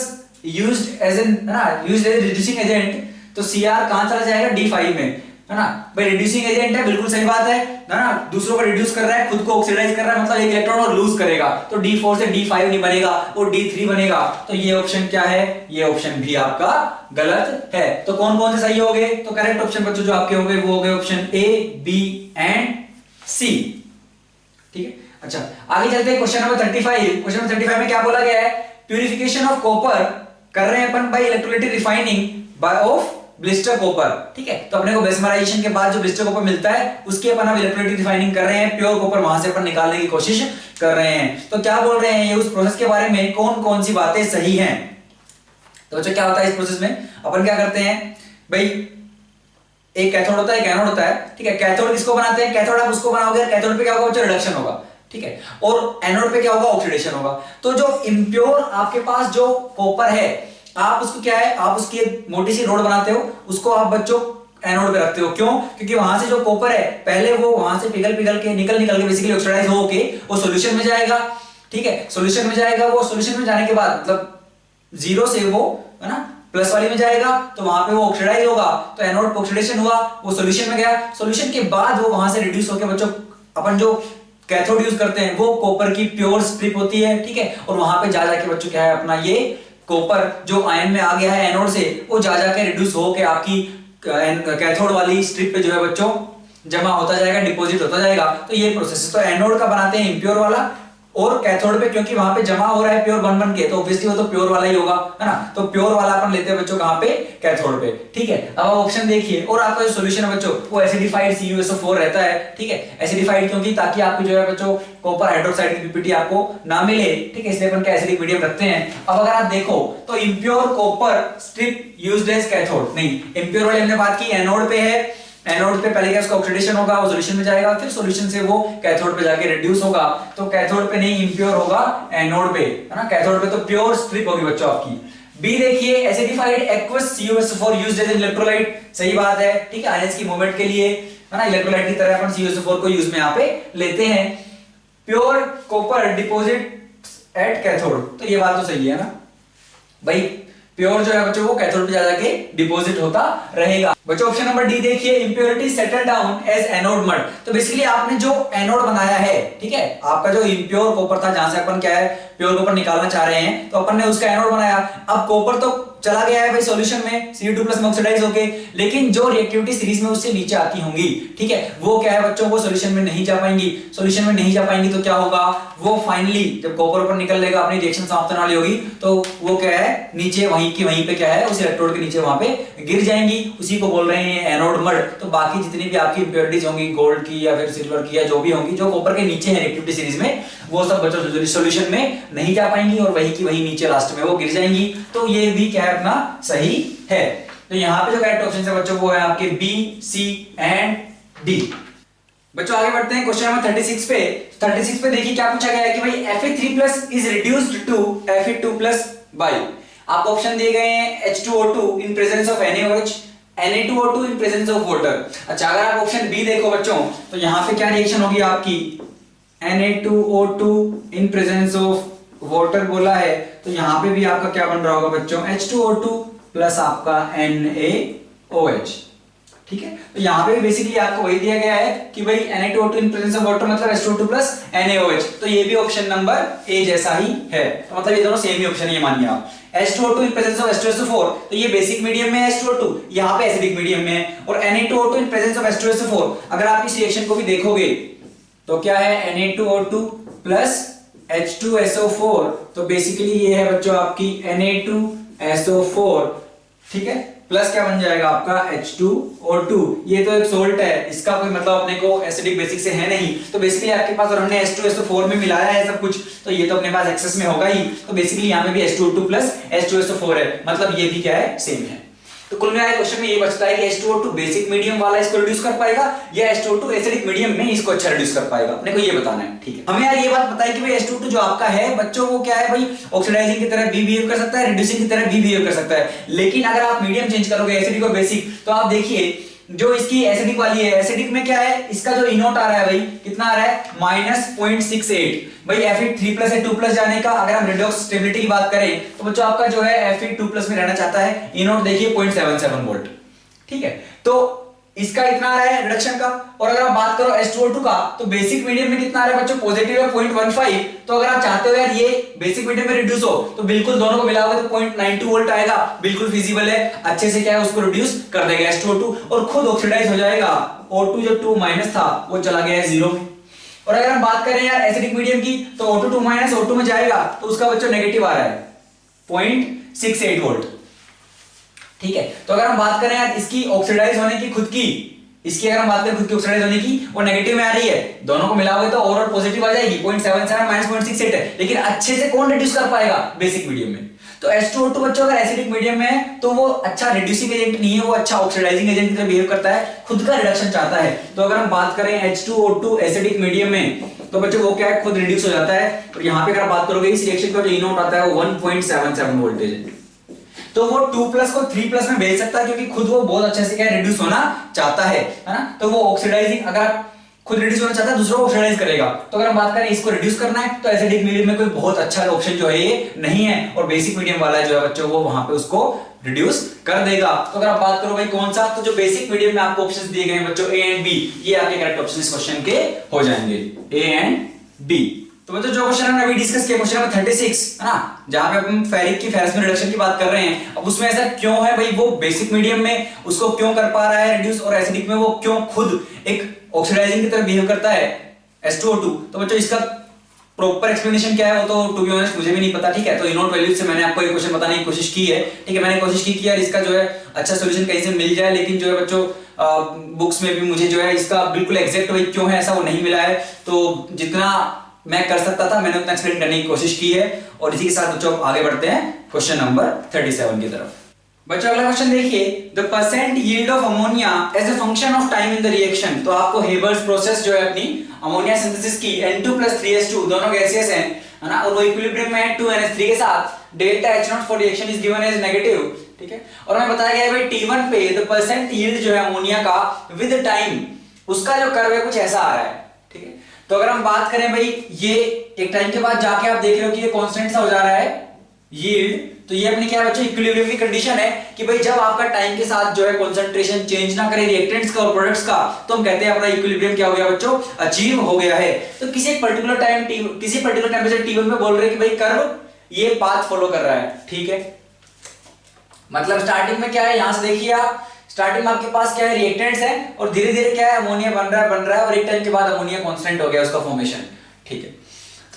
used as reducing agent, तो Cr कहां चला जाएगा, d5 में, है ना भाई, रिड्यूसिंग एजेंट है, बिल्कुल सही बात है ना, दूसरों को रिड्यूस कर रहा है, खुद को ऑक्सीडाइज कर रहा है, मतलब एक इलेक्ट्रॉन और लूज करेगा, तो d4 से d5 नहीं बनेगा, वो d3 बनेगा। तो ये ऑप्शन क्या है, ये ऑप्शन भी आपका गलत है। तो कौन कौन से सही हो गए, तो करेक्ट ऑप्शन बच्चों जो आपके हो गए वो हो गए ऑप्शन ए, बी एंड सी, ठीक है। अच्छा, आगे चलते हैं क्वेश्चन नंबर 35। क्वेश्चन नंबर 35 में क्या बोला गया है, प्यूरिफिकेशन ऑफ कॉपर कर रहे हैं अपन by electrolytic refining by of blister copper, ठीक है। तो अपने को बेस्मराइजेशन के बाद जो ब्लिस्टर कॉपर मिलता है उसकी अपन अब इलेक्ट्रोलाइटिक रिफाइनिंग कर रहे हैं, प्योर कॉपर वहां से अपन निकालने की कोशिश कर रहे हैं। तो क्या बोल रहे हैं ये, उस प्रोसेस के बारे में कौन कौन सी बातें सही हैं। तो बच्चों क्या होता है इस प्रोसेस में, अपन क्या करते हैं भाई, एक कैथोड होता है, एक एनोड होता है, ठीक है। कैथोड किसको बनाते हैं, कैथोड आप उसको बनाओगे, कैथोड पे क्या होगा बच्चों, रिडक्शन होगा, ठीक है, और एनोड पे क्या होगा, ऑक्सीडेशन होगा। तो जो इंप्योर आपके पास जो कॉपर है, आप उसको क्या है, आप उसकी एक मोटी सी रोड बनाते हो, उसको आप बच्चों एनोड पे रखते हो। क्यों, क्योंकि वहां से जो कॉपर है पहले वो वहां से पिघल के निकल के बेसिकली ऑक्सीडाइज होके वो सॉल्यूशन में जाएगा, ठीक है, सॉल्यूशन में जाएगा। वो सॉल्यूशन में जाने के बाद मतलब जीरो से वो है ना प्लस वाली में जाएगा, तो वहां पे वो ऑक्सीडाइज होगा, तो एनोड पे ऑक्सीडेशन हुआ, वो सॉल्यूशन में गया। सॉल्यूशन के बाद वो वहां से रिड्यूस होकर बच्चों अपन जो कैथोड यूज करते हैं वो कॉपर की प्योर स्ट्रिप होती है, ठीक है, और वहां पे जा जाके बच्चों क्या है अपना ये कॉपर जो आयन में आ गया है एनोड से, वो जा जाके रिड्यूस होके आपकी कैथोड वाली स्ट्रिप पे जो है बच्चों जमा होता जाएगा, डिपॉजिट होता जाएगा। तो ये प्रोसेस है। तो एनोड का बनाते हैं इंप्योर वाला, और कैथोड पे क्योंकि वहां पे जमा हो रहा है प्योर बन के, तो ऑब्वियसली वो तो प्योर वाला ही होगा, है ना। तो प्योर वाला अपन लेते हैं बच्चों कहां पे, कैथोड पे, ठीक है। अब ऑप्शन देखिए, और आपका जो सॉल्यूशन है बच्चों वो एसिडिफाइड CuSO4 रहता है, ठीक है। एसिडिफाइड क्योंकि ताकि आपको जो है बच्चों कॉपर हाइड्रोक्साइड की पीपीटी आपको ना मिले, ठीक है, इसलिए अपन का एसिडिक मीडियम रखते हैं। अब अगर आप देखो तो impure copper strip used as cathode, नहीं, इंप्योर वाले हमने बात की एनोड पे है, एनोड पे पहले क्या उसका ऑक्सीडेशन होगा, वो सॉल्यूशन में जाएगा, फिर सॉल्यूशन से वो कैथोड पे जाके रिड्यूस होगा। तो कैथोड पे नहीं, इंप्योर होगा एनोड पे, है ना। कैथोड पे तो प्योर स्ट्रिप होगी बच्चों आपकी। बी देखिए, acidified aqueous CuSO4 used as electrolyte, सही बात है, ठीक है, आयंस की मूवमेंट के लिए, है ना, इलेक्ट्रोलाइट की तरह अपन CuSO4 को यूज में यहाँ पे लेते हैं। Pure copper deposit at cathode, तो ये बात तो सही है ना भाई, प्योर जो है बच्चों वो कैथोड पे जा जाके डिपॉजिट होता रहेगा। बच्चों ऑप्शन नंबर डी देखिए, impurity settle down as anode mud. तो बेसिकली आपने जो एनोड बनाया है, ठीक है, आपका जो इंप्योर कॉपर था जहां से अपन क्या है प्योर कॉपर निकालना चाह रहे हैं, तो अपन ने उसका एनोड बनाया। अब कॉपर तो चला गया है भाई सॉल्यूशन में, Cu2+ में ऑक्सीडाइज होके, लेकिन जो रिएक्टिविटी सीरीज में उससे नीचे आती होंगी, ठीक है, वो क्या है बच्चों, वो सॉल्यूशन में नहीं जा पाएंगी। सॉल्यूशन में नहीं जा पाएंगी तो क्या होगा, वो फाइनली जब कॉपर ऊपर निकल लेगा, अपनी रिएक्शन समाप्त होने वाली होगी, तो वो क्या है नीचे वहीं की वहीं पे क्या है उस इलेक्ट्रोड के नीचे वहां पे गिर जाएंगी, उसी को बोल रहे हैं एनोड मड। तो बाकी जितनी भी आपकी इंप्योरिटीज होंगी गोल्ड की या फिर सिल्वर की या जो भी होंगी, जो कॉपर के नीचे है रिएक्टिविटी सीरीज में, वो सब बच्चों सॉल्यूशन में नहीं जा पाएंगी और वहीं की वहीं नीचे लास्ट में वो गिर जाएंगी। तो ये भी क्या है अपना सही है। तो यहाँ पे जो करेक्ट ऑप्शन है बच्चों वो है आपके बी, सी एंड डी। बच्चों आगे बढ़ते हैं क्वेश्चन नंबर 36 पे। 36 पे देखिए क्या पूछा गया है कि भाई Fe3+ is reduced to Fe2+ by, आपको ऑप्शन दिए गए हैं H2O2 in presence of NaOH, Na2O2 in presence of water. अच्छा, अगर आप ऑप्शन बी देखो बच्चों तो यहाँ पे क्या रिएक्शन होगी आपकी, Na2O2 in presence of water बोला है, तो यहाँ पे भी आपका क्या बन रहा होगा बच्चों, H2O2 प्लस आपका NaOH, ठीक है। तो यहाँ पे बेसिकली आपको वही दिया गया है कि भाई Na2O2 in presence of water मतलब H2O2 प्लस NaOH, तो ये भी ऑप्शन नंबर ए जैसा ही है, तो मतलब ये दोनों सेम ही ऑप्शन है, मानिए आप। H2O2 in presence of H2SO4, तो ये बेसिक मीडियम में है H2O2, यहाँ पे एसिडिक मीडियम में है, और Na2O2 in presence of H2SO4, अगर आप इस रिएक्शन को भी देखोगे तो क्या है Na2O2 प्लस H2SO4, तो बेसिकली ये है बच्चों आपकी Na2SO4, ठीक है, प्लस क्या बन जाएगा आपका H2O2। ये तो एक सोल्ट है, इसका कोई मतलब अपने को एसिडिक बेसिक से है नहीं, तो बेसिकली आपके पास, और हमने H2SO4 में मिलाया है सब कुछ, तो ये तो अपने पास एक्सेस में होगा ही, तो बेसिकली यहाँ पे भी H2O2 प्लस H2SO4 है, मतलब ये भी क्या है सेम है। तो कुल मिलाकर क्वेश्चन में ये बचता है कि H2O2 बेसिक मीडियम वाला इसको रिड्यूस कर पाएगा या H2O2 एसिडिक मीडियम में इसको अच्छा रिड्यूस कर पाएगा, अपने को ये बताना है, ठीक है। हमें यार ये बात बताइए कि भाई H2O2 जो आपका है बच्चों वो क्या है भाई, ऑक्सीडाइजिंग की तरह भी बिहेव कर सकता है, रिड्यूसिंग की तरह भी बिहेव कर सकता है, लेकिन अगर आप मीडियम चेंज करोगे एसिडिक और बेसिक, तो आप देखिए जो इसकी एसिडिक वाली है, एसिडिक में क्या है, इसका जो इनोट आ रहा है भाई कितना आ रहा है, -0.68। भाई Fe3+ से 2+ जाने का अगर हम रेडॉक्स स्टेबिलिटी की बात करें तो बच्चों आपका जो है Fe2+ में रहना चाहता है, इनोट देखिए 0.77 वोल्ट, ठीक है। तो इसका इतना आ रहा है रिडक्शन का, और अगर आप बात करो H2O2 का तो बेसिक मीडियम में कितना आ रहा है बच्चों, पॉजिटिव है 0.15। तो अगर आप चाहते हो यार ये बेसिक मीडियम में रिड्यूस हो तो बिल्कुल दोनों को मिलाओगे तो 0.92 वोल्ट आएगा, बिल्कुल फिजिबल है, अच्छे से क्या है उसको रिड्यूस कर देगा H2O2 और खुद ऑक्सीडाइज हो जाएगा। O2 जो 2- था वो चला गया है 0 में। और अगर हम बात करें यार एसिडिक मीडियम की तो O2 2- O2 में जाएगा तो उसका बच्चों नेगेटिव आ रहा है 0.68 वोल्ट, ठीक है। तो अगर हम बात करें यार इसकी ऑक्सीडाइज होने की खुद की, इसकी अगर हम बात करें खुद की ऑक्सीडाइज होने की, वो नेगेटिव में आ रही है, दोनों को मिलाओगे तो ओवरऑल पॉजिटिव आ जाएगी 0.77 -0.68 है, लेकिन अच्छे से कौन रिड्यूस कर पाएगा, बेसिक मीडियम में। तो H2O2 बच्चों अगर एसिडिक मीडियम में है तो वो अच्छा रिड्यूसिंग एजेंट नहीं है, वो अच्छा ऑक्सीडाइजिंग एजेंट की तरह बिहेव करता है, खुद का रिडक्शन चाहता है। तो अगर हम बात करें H2O2 एसिडिक मीडियम में तो बच्चों वो क्या है, खुद रिड्यूस हो जाता है। और यहाँ पे अगर बात करोगे इस रिएक्शन का जो ई नॉट आता है वो 1.77 वोल्टेज है, तो वो 2 प्लस को 3 प्लस में भेज सकता है क्योंकि खुद वो बहुत अच्छे से क्या रिड्यूस होना चाहता है ना। तो वो ऑक्सीडाइजिंग, अगर खुद रिड्यूस होना चाहता है दूसरों को ऑक्सीडाइज करेगा। तो अगर हम बात करें इसको रिड्यूस करना है तो एसिडिक मीडियम में कोई बहुत अच्छा ऑप्शन जो है ये नहीं है, और बेसिक मीडियम वाला जो है बच्चों वो वहां पे उसको रिड्यूस कर देगा। तो अगर आप बात करो भाई कौन सा, तो जो बेसिक मीडियम में आपको ऑप्शंस दिए गए हैं बच्चों ए एंड बी, ये आपके करेक्ट ऑप्शन इस क्वेश्चन के हो जाएंगे, ए एंड बी। तो बच्चों जो क्वेश्चन हमने अभी डिस्कस किया क्वेश्चन नंबर 36 है ना, जहां पे हम फेरिक की फेरस में रिडक्शन की बात कर रहे हैं। अब उसमें ऐसा क्यों है भाई, वो बेसिक मीडियम में उसको क्यों कर पा रहा है रिड्यूस, और एसिडिक में वो क्यों खुद एक ऑक्सीडाइजिंग की तरह बिहेव करता है H2O2। तो बच्चों इसका प्रॉपर एक्सप्लेनेशन क्या है वो तो टू बी ऑनेस्ट मुझे भी नहीं पता, ठीक है। तो इनोट वैल्यूज से मैंने आपको ये क्वेश्चन बताने की कोशिश की है, ठीक है। मैंने कोशिश की यार इसका जो है अच्छा सॉल्यूशन कहीं से मिल जाए, लेकिन जो है बच्चों बुक्स में भी मुझे जो है इसका बिल्कुल एग्जैक्ट वही क्यों है ऐसा वो नहीं मिला है। तो जितना मैं कर सकता था मैंने उतना एक्सप्लेन करने की कोशिश की है। और इसी के साथ बच्चों आगे बढ़ते हैं क्वेश्चन नंबर 37 की तरफ। बच्चों अगला क्वेश्चन देखिए, the percent yield of ammonia as a function of time in the reaction. तो आपको हेबर्स प्रोसेस जो है अपनी अमोनिया सिंथेसिस की, N2 + 3H2 दोनों गैसियस हैं है ना, और वो इक्विलिब्रियम में है 2NH3 के साथ। Delta H0 for reaction is given as negative, ठीक है। और हमें बताया गया है भाई T1 पे द परसेंट यील्ड जो है अमोनिया का विद टाइम, उसका जो कर्व है कुछ ऐसा आ रहा है, ठीक है। तो अगर हम बात करें भाई ये एक टाइम के बाद जाके आप देख रहे हो कि ये कांस्टेंट सा हो जा रहा है यील्ड, तो ये अपनी क्या है बच्चों इक्विलिब्रियम की कंडीशन है कि भाई जब आपका टाइम के साथ जो है कंसंट्रेशन चेंज ना करे रिएक्टेंट्स का और प्रोडक्ट्स का, तो हम कहते हैं अपना इक्विलिब्रियम क्या हो गया बच्चों, अचीव हो गया है। तो किसी एक पर्टिकुलर टाइम किसी पर्टिकुलर टेंपरेचर T1 पे बोल रहे हैं कि भाई कर्व ये पाथ फॉलो कर रहा है, ठीक है। मतलब स्टार्टिंग में क्या है, यहां से देखिए आप, स्टार्टिंग में आपके पास क्या है रिएक्टेंट्स है, और धीरे धीरे क्या है अमोनिया बन रहा है, और एक टाइम के बाद अमोनिया कांस्टेंट हो गया उसका फॉर्मेशन, ठीक है।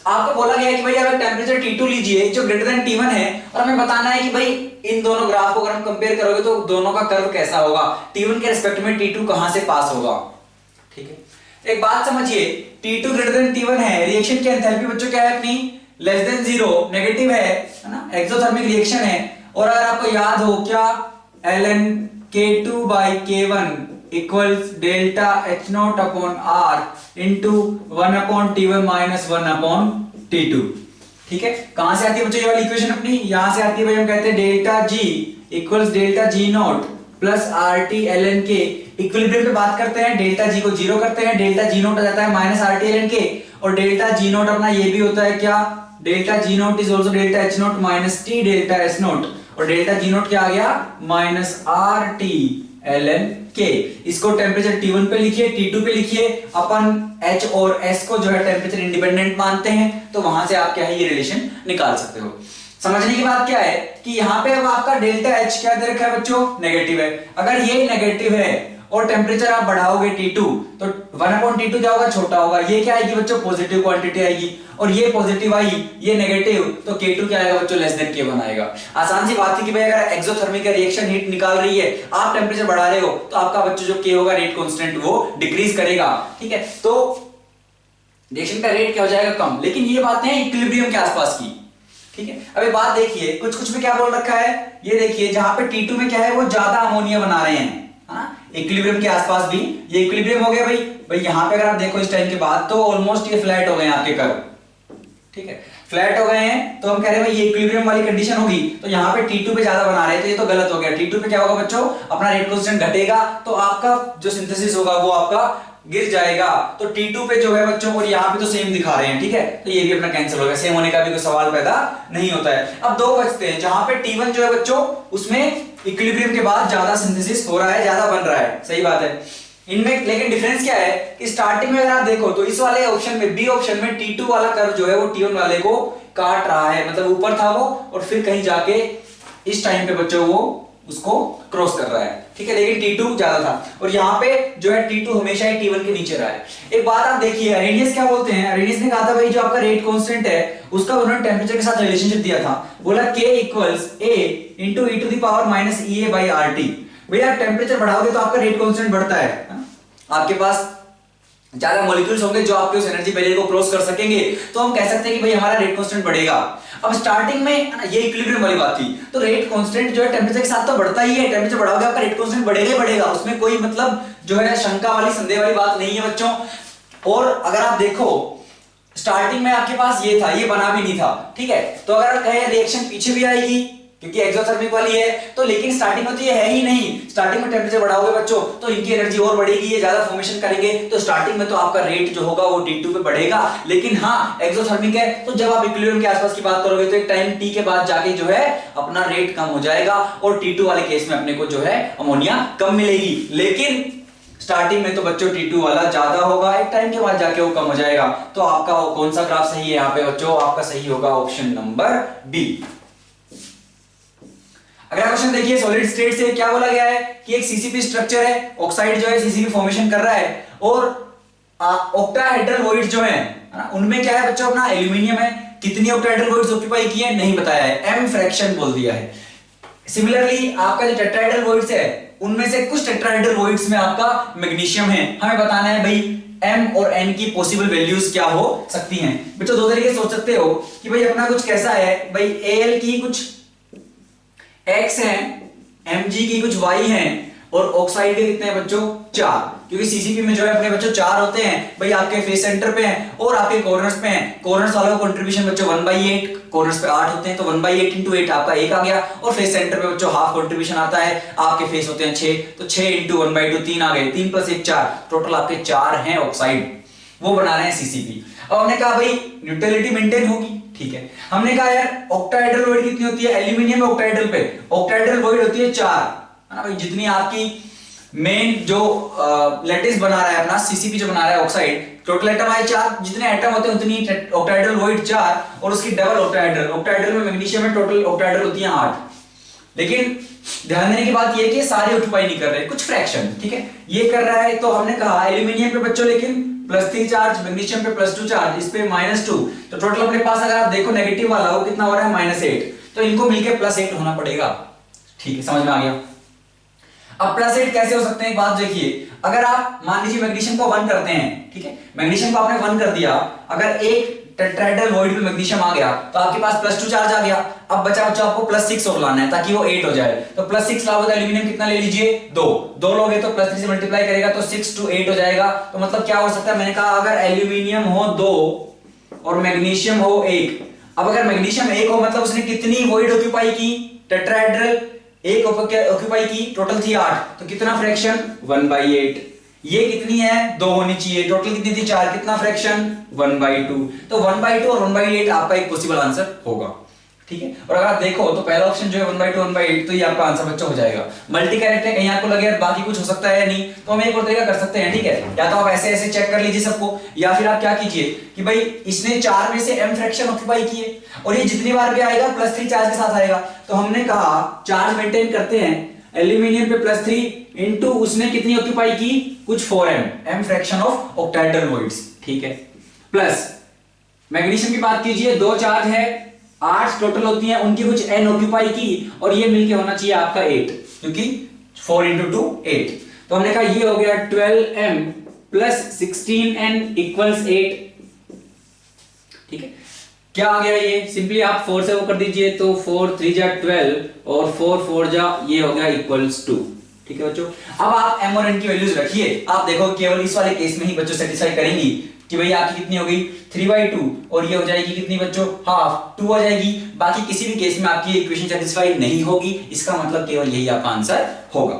आपको बोला गया है कि भाई अगर टेंपरेचर T2 लीजिए जो ग्रेटर देन T1 है, और हमें बताना है कि भाई इन दोनों ग्राफ को अगर हम कंपेयर करोगे तो दोनों का कर्व कैसा होगा, T1 के रिस्पेक्ट में T2 कहां से पास होगा, ठीक है। एक बात समझिए, T2 ग्रेटर देन T1 है, रिएक्शन की एंथैल्पी बच्चों क्या है अपनी लेस देन 0 नेगेटिव है ना, एक्सोथर्मिक रिएक्शन है। और अगर आपको याद हो क्या, ln K2/K1 equals delta H0 upon R into 1/T1 minus 1/T2, ठीक है। कहां से आती है बच्चों ये वाली इक्वेशन अपनी, यहां से आती है भाई, हम कहते हैं delta G equals delta G0 plus RT ln K। Equilibrium पे बात करते हैं, डेल्टा G को 0 करते हैं, डेल्टा G0 आ जाता है माइनस RT ln K, और डेल्टा G0 अपना ये भी होता है क्या, delta G0 is also delta H0 minus T delta S0, और डेल्टा G0 क्या आ गया माइनस RT ln K। इसको टेंपरेचर T1 पे लिखिए, T2 पे लिखिए, अपन H और S को जो है टेंपरेचर इंडिपेंडेंट मानते हैं, तो वहां से आप क्या है ये रिलेशन निकाल सकते हो। समझने की बात क्या है कि यहाँ पे अब आपका डेल्टा H क्या दे रखा है बच्चों, नेगेटिव है। अगर ये नेगेटिव है और टेंपरेचर आप बढ़ाओगे T2 तो 1/T2 क्या होगा, छोटा होगा। ये क्या आएगी बच्चों, पॉजिटिव क्वांटिटी आएगी, और ये पॉजिटिव आई ये नेगेटिव, तो K2 क्या आएगा बच्चों, लेस देन K1 आएगा। आसान सी बात है कि भाई अगर एक्सोथर्मिक रिएक्शन हीट निकाल रही है, आप टेंपरेचर बढ़ा रहे हो, तो आपका बच्चों जो K होगा रेट कांस्टेंट वो डिक्रीज करेगा, ठीक है। तो रिएक्शन का रेट क्या हो जाएगा, कम। लेकिन ये बातें हैं इक्विलिब्रियम के आसपास की, ठीक है। अभी बात देखिए, कुछ में क्या बोल रखा है, ये देखिए जहां पे T2 में क्या है वो ज्यादा अमोनिया बना रहे हैं, इक्विलिब्रियम के आसपास भी ये इक्विलिब्रियम हो गया भाई यहाँ पे अगर आप देखो इस टाइम के बाद तो ऑलमोस्ट ये फ्लैट हो गए हैं आपके कर्व, ठीक है, फ्लैट हो गए हैं। तो हम कह रहे हैं भाई ये इक्विलिब्रियम वाली कंडीशन होगी, तो यहाँ पे T2 पे ज्यादा बना रहे हैं, तो ये तो गलत हो गया। T2 पे क्या होगा बच्चों, अपना रेट कांस्टेंट घटेगा, तो आपका जो सिंथेसिस होगा वो आपका गिर जाएगा। तो T2 पे जो है बच्चों, और यहाँ पे तो सेम दिखा रहे हैं, ठीक है, तो ये भी अपना कैंसिल हो गया, सेम होने का भी कोई सवाल पैदा नहीं होता है। अब दो बचते हैं, जहां पे T1 जो है बच्चों उसमें इक्विलिब्रियम के बाद ज्यादा सिंथेसिस हो रहा है, ज्यादा बन रहा है, सही बात है इनमें। लेकिन डिफरेंस क्या है कि स्टार्टिंग में अगर आप देखो तो इस वाले ऑप्शन में, बी ऑप्शन में T2 वाला कर्व जो है वो T1 वाले को काट रहा है, मतलब ऊपर था वो और फिर कहीं जाके इस टाइम पे बच्चों वो उसको क्रॉस कर रहा है, ठीक है। लेकिन T2 ज्यादा था, और यहाँ पे जो है T2 हमेशा ही T1 के नीचे रहा है। एक बात आप देखिए, अरेनियस क्या बोलते हैं, अरेनियस ने कहा था भाई जो आपका रेट कांस्टेंट है उसका उन्होंने टेंपरेचर के साथ रिलेशनशिप दिया था, बोला K equals A into e to the power minus EA by RT। भैया टेंपरेचर बढ़ाओगे तो आपका रेट कांस्टेंट बढ़ता है। आपके पास ज्यादा मॉलिक्यूल्स होंगे जो आपके उस एनर्जी बैरियर को क्रॉस कर सकेंगे, तो हम कह सकते हैं कि भाई हमारा रेट कांस्टेंट बढ़ेगा। अब स्टार्टिंग में ये इक्विलिब्रियम वाली बात थी, तो रेट कांस्टेंट जो है टेंपरेचर के साथ तो बढ़ता ही है, टेंपरेचर बढ़ाओगे आपका रेट कांस्टेंट बढ़ेगा ही बढ़ेगा, उसमें कोई मतलब जो है शंका वाली संदेह वाली बात नहीं है बच्चों। और अगर आप देखो स्टार्टिंग में आपके पास ये था, ये बना भी नहीं था, ठीक है, तो अगर कहे रिएक्शन पीछे भी आएगी क्योंकि एक्सोथर्मिक वाली है, तो लेकिन स्टार्टिंग में तो ये है ही नहीं, स्टार्टिंग में टेंपरेचर बढ़ाओगे बच्चों तो इनकी एनर्जी और बढ़ेगी, ये ज्यादा फॉर्मेशन करेंगे, तो स्टार्टिंग में तो आपका रेट जो होगा वो T2 पे बढ़ेगा। लेकिन हाँ एक्सोथर्मिक है तो जब आप इक्विलिब्रियम के आसपास की बात करोगे तो एक टाइम T के बाद जाके जो है अपना रेट कम हो जाएगा और T2 वाले केस में अपने को जो है अमोनिया कम मिलेगी। लेकिन स्टार्टिंग में तो बच्चों T2 वाला ज्यादा होगा, एक टाइम के बाद जाके वो कम हो जाएगा। तो आपका कौन सा ग्राफ सही है यहाँ पे बच्चों? आपका सही होगा ऑप्शन नंबर बी। अगला क्वेश्चन देखिए, सॉलिड स्टेट से क्या बोला गया है कि एक सीसीपी स्ट्रक्चर है, ऑक्साइड जो है सीसीपी फॉर्मेशन कर रहा है और ऑक्टाहेड्रल वॉइड जो है ना, उनमें क्या है बच्चों अपना एल्यूमिनियम है, कितनी ऑक्टाहेड्रल वॉइड्स ऑक्यूपाई की है नहीं बताया है, m फ्रैक्शन बोल दिया है। सिमिलरली आपका जो टेट्राहेड्रल वॉइड्स है उनमें से कुछ टेट्राहेड्रल वॉइड्स में आपका मैग्नीशियम है, हमें बताना है भाई m और n की पॉसिबल वैल्यूज क्या हो सकती हैं। बच्चों दो तरीके सोच सकते हो कि भाई अपना कुछ कैसा है, भाई Al की कुछ x है, Mg की कुछ y है और ऑक्साइड के कितने हैं बच्चों? 4, क्योंकि सीसीपी में जो है अपने बच्चों 4 होते हैं भाई, आपके फेस सेंटर पे हैं और आपके कॉर्नर्स पे हैं। कॉर्नर्स वालों का कंट्रीब्यूशन बच्चों 1/8, कॉर्नर्स पे 8 होते हैं तो 1/8 into 8 आपका 1 आ गया, और फेस सेंटर पे बच्चों हाफ कंट्रीब्यूशन आता है, आपके फेस होते हैं 6 तो 6 into 1/2 3 आ गए, 3 + 1 4, टोटल आपके 4 हैं ऑक्साइड, वो बना रहे हैं सीसीपी। अब हमने कहा भाई न्यूट्रलिटी मेंटेन होगी, ठीक है। हमने कहा यार ऑक्टाहेड्रल वॉइड कितनी होती है एल्यूमिनियम ऑक्टाहेड्रल पे? ऑक्टाहेड्रल वॉइड होती है 4, है ना भाई, जितनी आपकी मेन जो लैटिस बना रहा है अपना सीसीपी जो बना रहा है ऑक्साइड, टोटल एटम आए 4, जितने एटम होते हैं उतनी ऑक्टाहेड्रल वॉइड 4 और उसकी डबल ऑक्टाहेड्रल, ऑक्टाहेड्रल में मैग्नीशियम में टोटल ऑक्टाहेड्रल होती है 8। लेकिन ध्यान देने की बात ये है कि सारे ऑक्यूपाई नहीं कर रहे, कुछ फ्रैक्शन, ठीक है, ये कर रहा है। तो हमने कहा एल्यूमिनियम पे बच्चों लेकिन +3 चार्ज, मैग्नीशियम पे +2 चार्ज, इस पे -2, तो टोटल अपने पास अगर आप देखो नेगेटिव वाला वो कितना हो रहा है -8, तो इनको मिलके +8 होना पड़ेगा, ठीक है, समझ में आ गया। अब +8 कैसे हो सकते हैं, एक बात देखिए, अगर आप मान लीजिए मैग्नीशियम को 1 करते हैं, ठीक है, मैग्नीशियम को आपने 1 कर दिया, अगर एक टेट्राहेड्रल वॉइड में मैग्नीशियम आ गया तो आपके पास +2 चार्ज आ गया, अब बचा बच्चा आपको +6 और लाना है ताकि वो 8 हो जाए, तो +6 लाओगे तो एल्यूमिनियम कितना ले लीजिए 2 लोगे तो +3 से मल्टीप्लाई करेगा तो 6 to 8 हो जाएगा। तो मतलब क्या हो सकता है, मैंने कहा अगर एल्यूमिनियम हो 2 और मैग्नीशियम हो 1, अब अगर मैग्नीशियम 1 हो मतलब उसने कितनी वॉइड ऑक्यूपाई की, टेट्राहेड्रल 1 ऑक्यूपाई की, टोटल थी 8, तो कितना फ्रैक्शन 1/8, ये कितनी है 2 होनी चाहिए, टोटल कितनी थी 4, कितना फ्रैक्शन 1/2, तो 1/2 और 1/8 आपका एक पॉसिबल आंसर होगा, ठीक है। और अगर आप देखो तो पहला ऑप्शन जो है 1/2 1/8, तो ये आपका आंसर बच्चों हो जाएगा। मल्टी कैरेक्टर है, कहीं आपको लगे यार बाकी कुछ हो सकता है या नहीं, तो हम एक और तरीका कर सकते हैं, ठीक है, या तो आप ऐसे ऐसे चेक कर लीजिए सबको, या फिर आप क्या कीजिए कि भाई इसने 4 में से m फ्रैक्शन ऑक्यूपाई किए और ये जितनी बार भी आएगा +3 चार्ज के साथ आएगा, तो हमने कहा चार्ज मेंटेन करते हैं, एल्यूमिनियम पे +3 इनटू उसने कितनी ऑक्यूपाई की, कुछ 4m fraction of octahedral voids, ठीक है, प्लस मैग्नीशियम की बात कीजिए 2 चार्ज है, 8 टोटल होती हैं, उनकी कुछ n ऑक्यूपाई की और ये मिलके होना चाहिए आपका 8, क्योंकि 4 × 2 8, तो हमने कहा ये हो गया 12m + 16n = 8, ठीक है। क्या आ गया ये, सिंपली आप 4 से वो कर दीजिए तो 4 3 जा 12 और 4 4 जा ये हो गया =2, ठीक है बच्चों। अब आप m और n की वैल्यूज रखिए, आप देखो केवल इस वाले केस में ही बच्चों सेटिस्फाई करेंगी कि भाई आपकी कितनी हो गई 3/2 और ये हो जाएगी कितनी बच्चों हाफ 2 हो जाएगी, बाकी किसी भी केस में आपकी इक्वेशन सेटिस्फाई नहीं होगी, इसका मतलब केवल यही आपका आंसर होगा।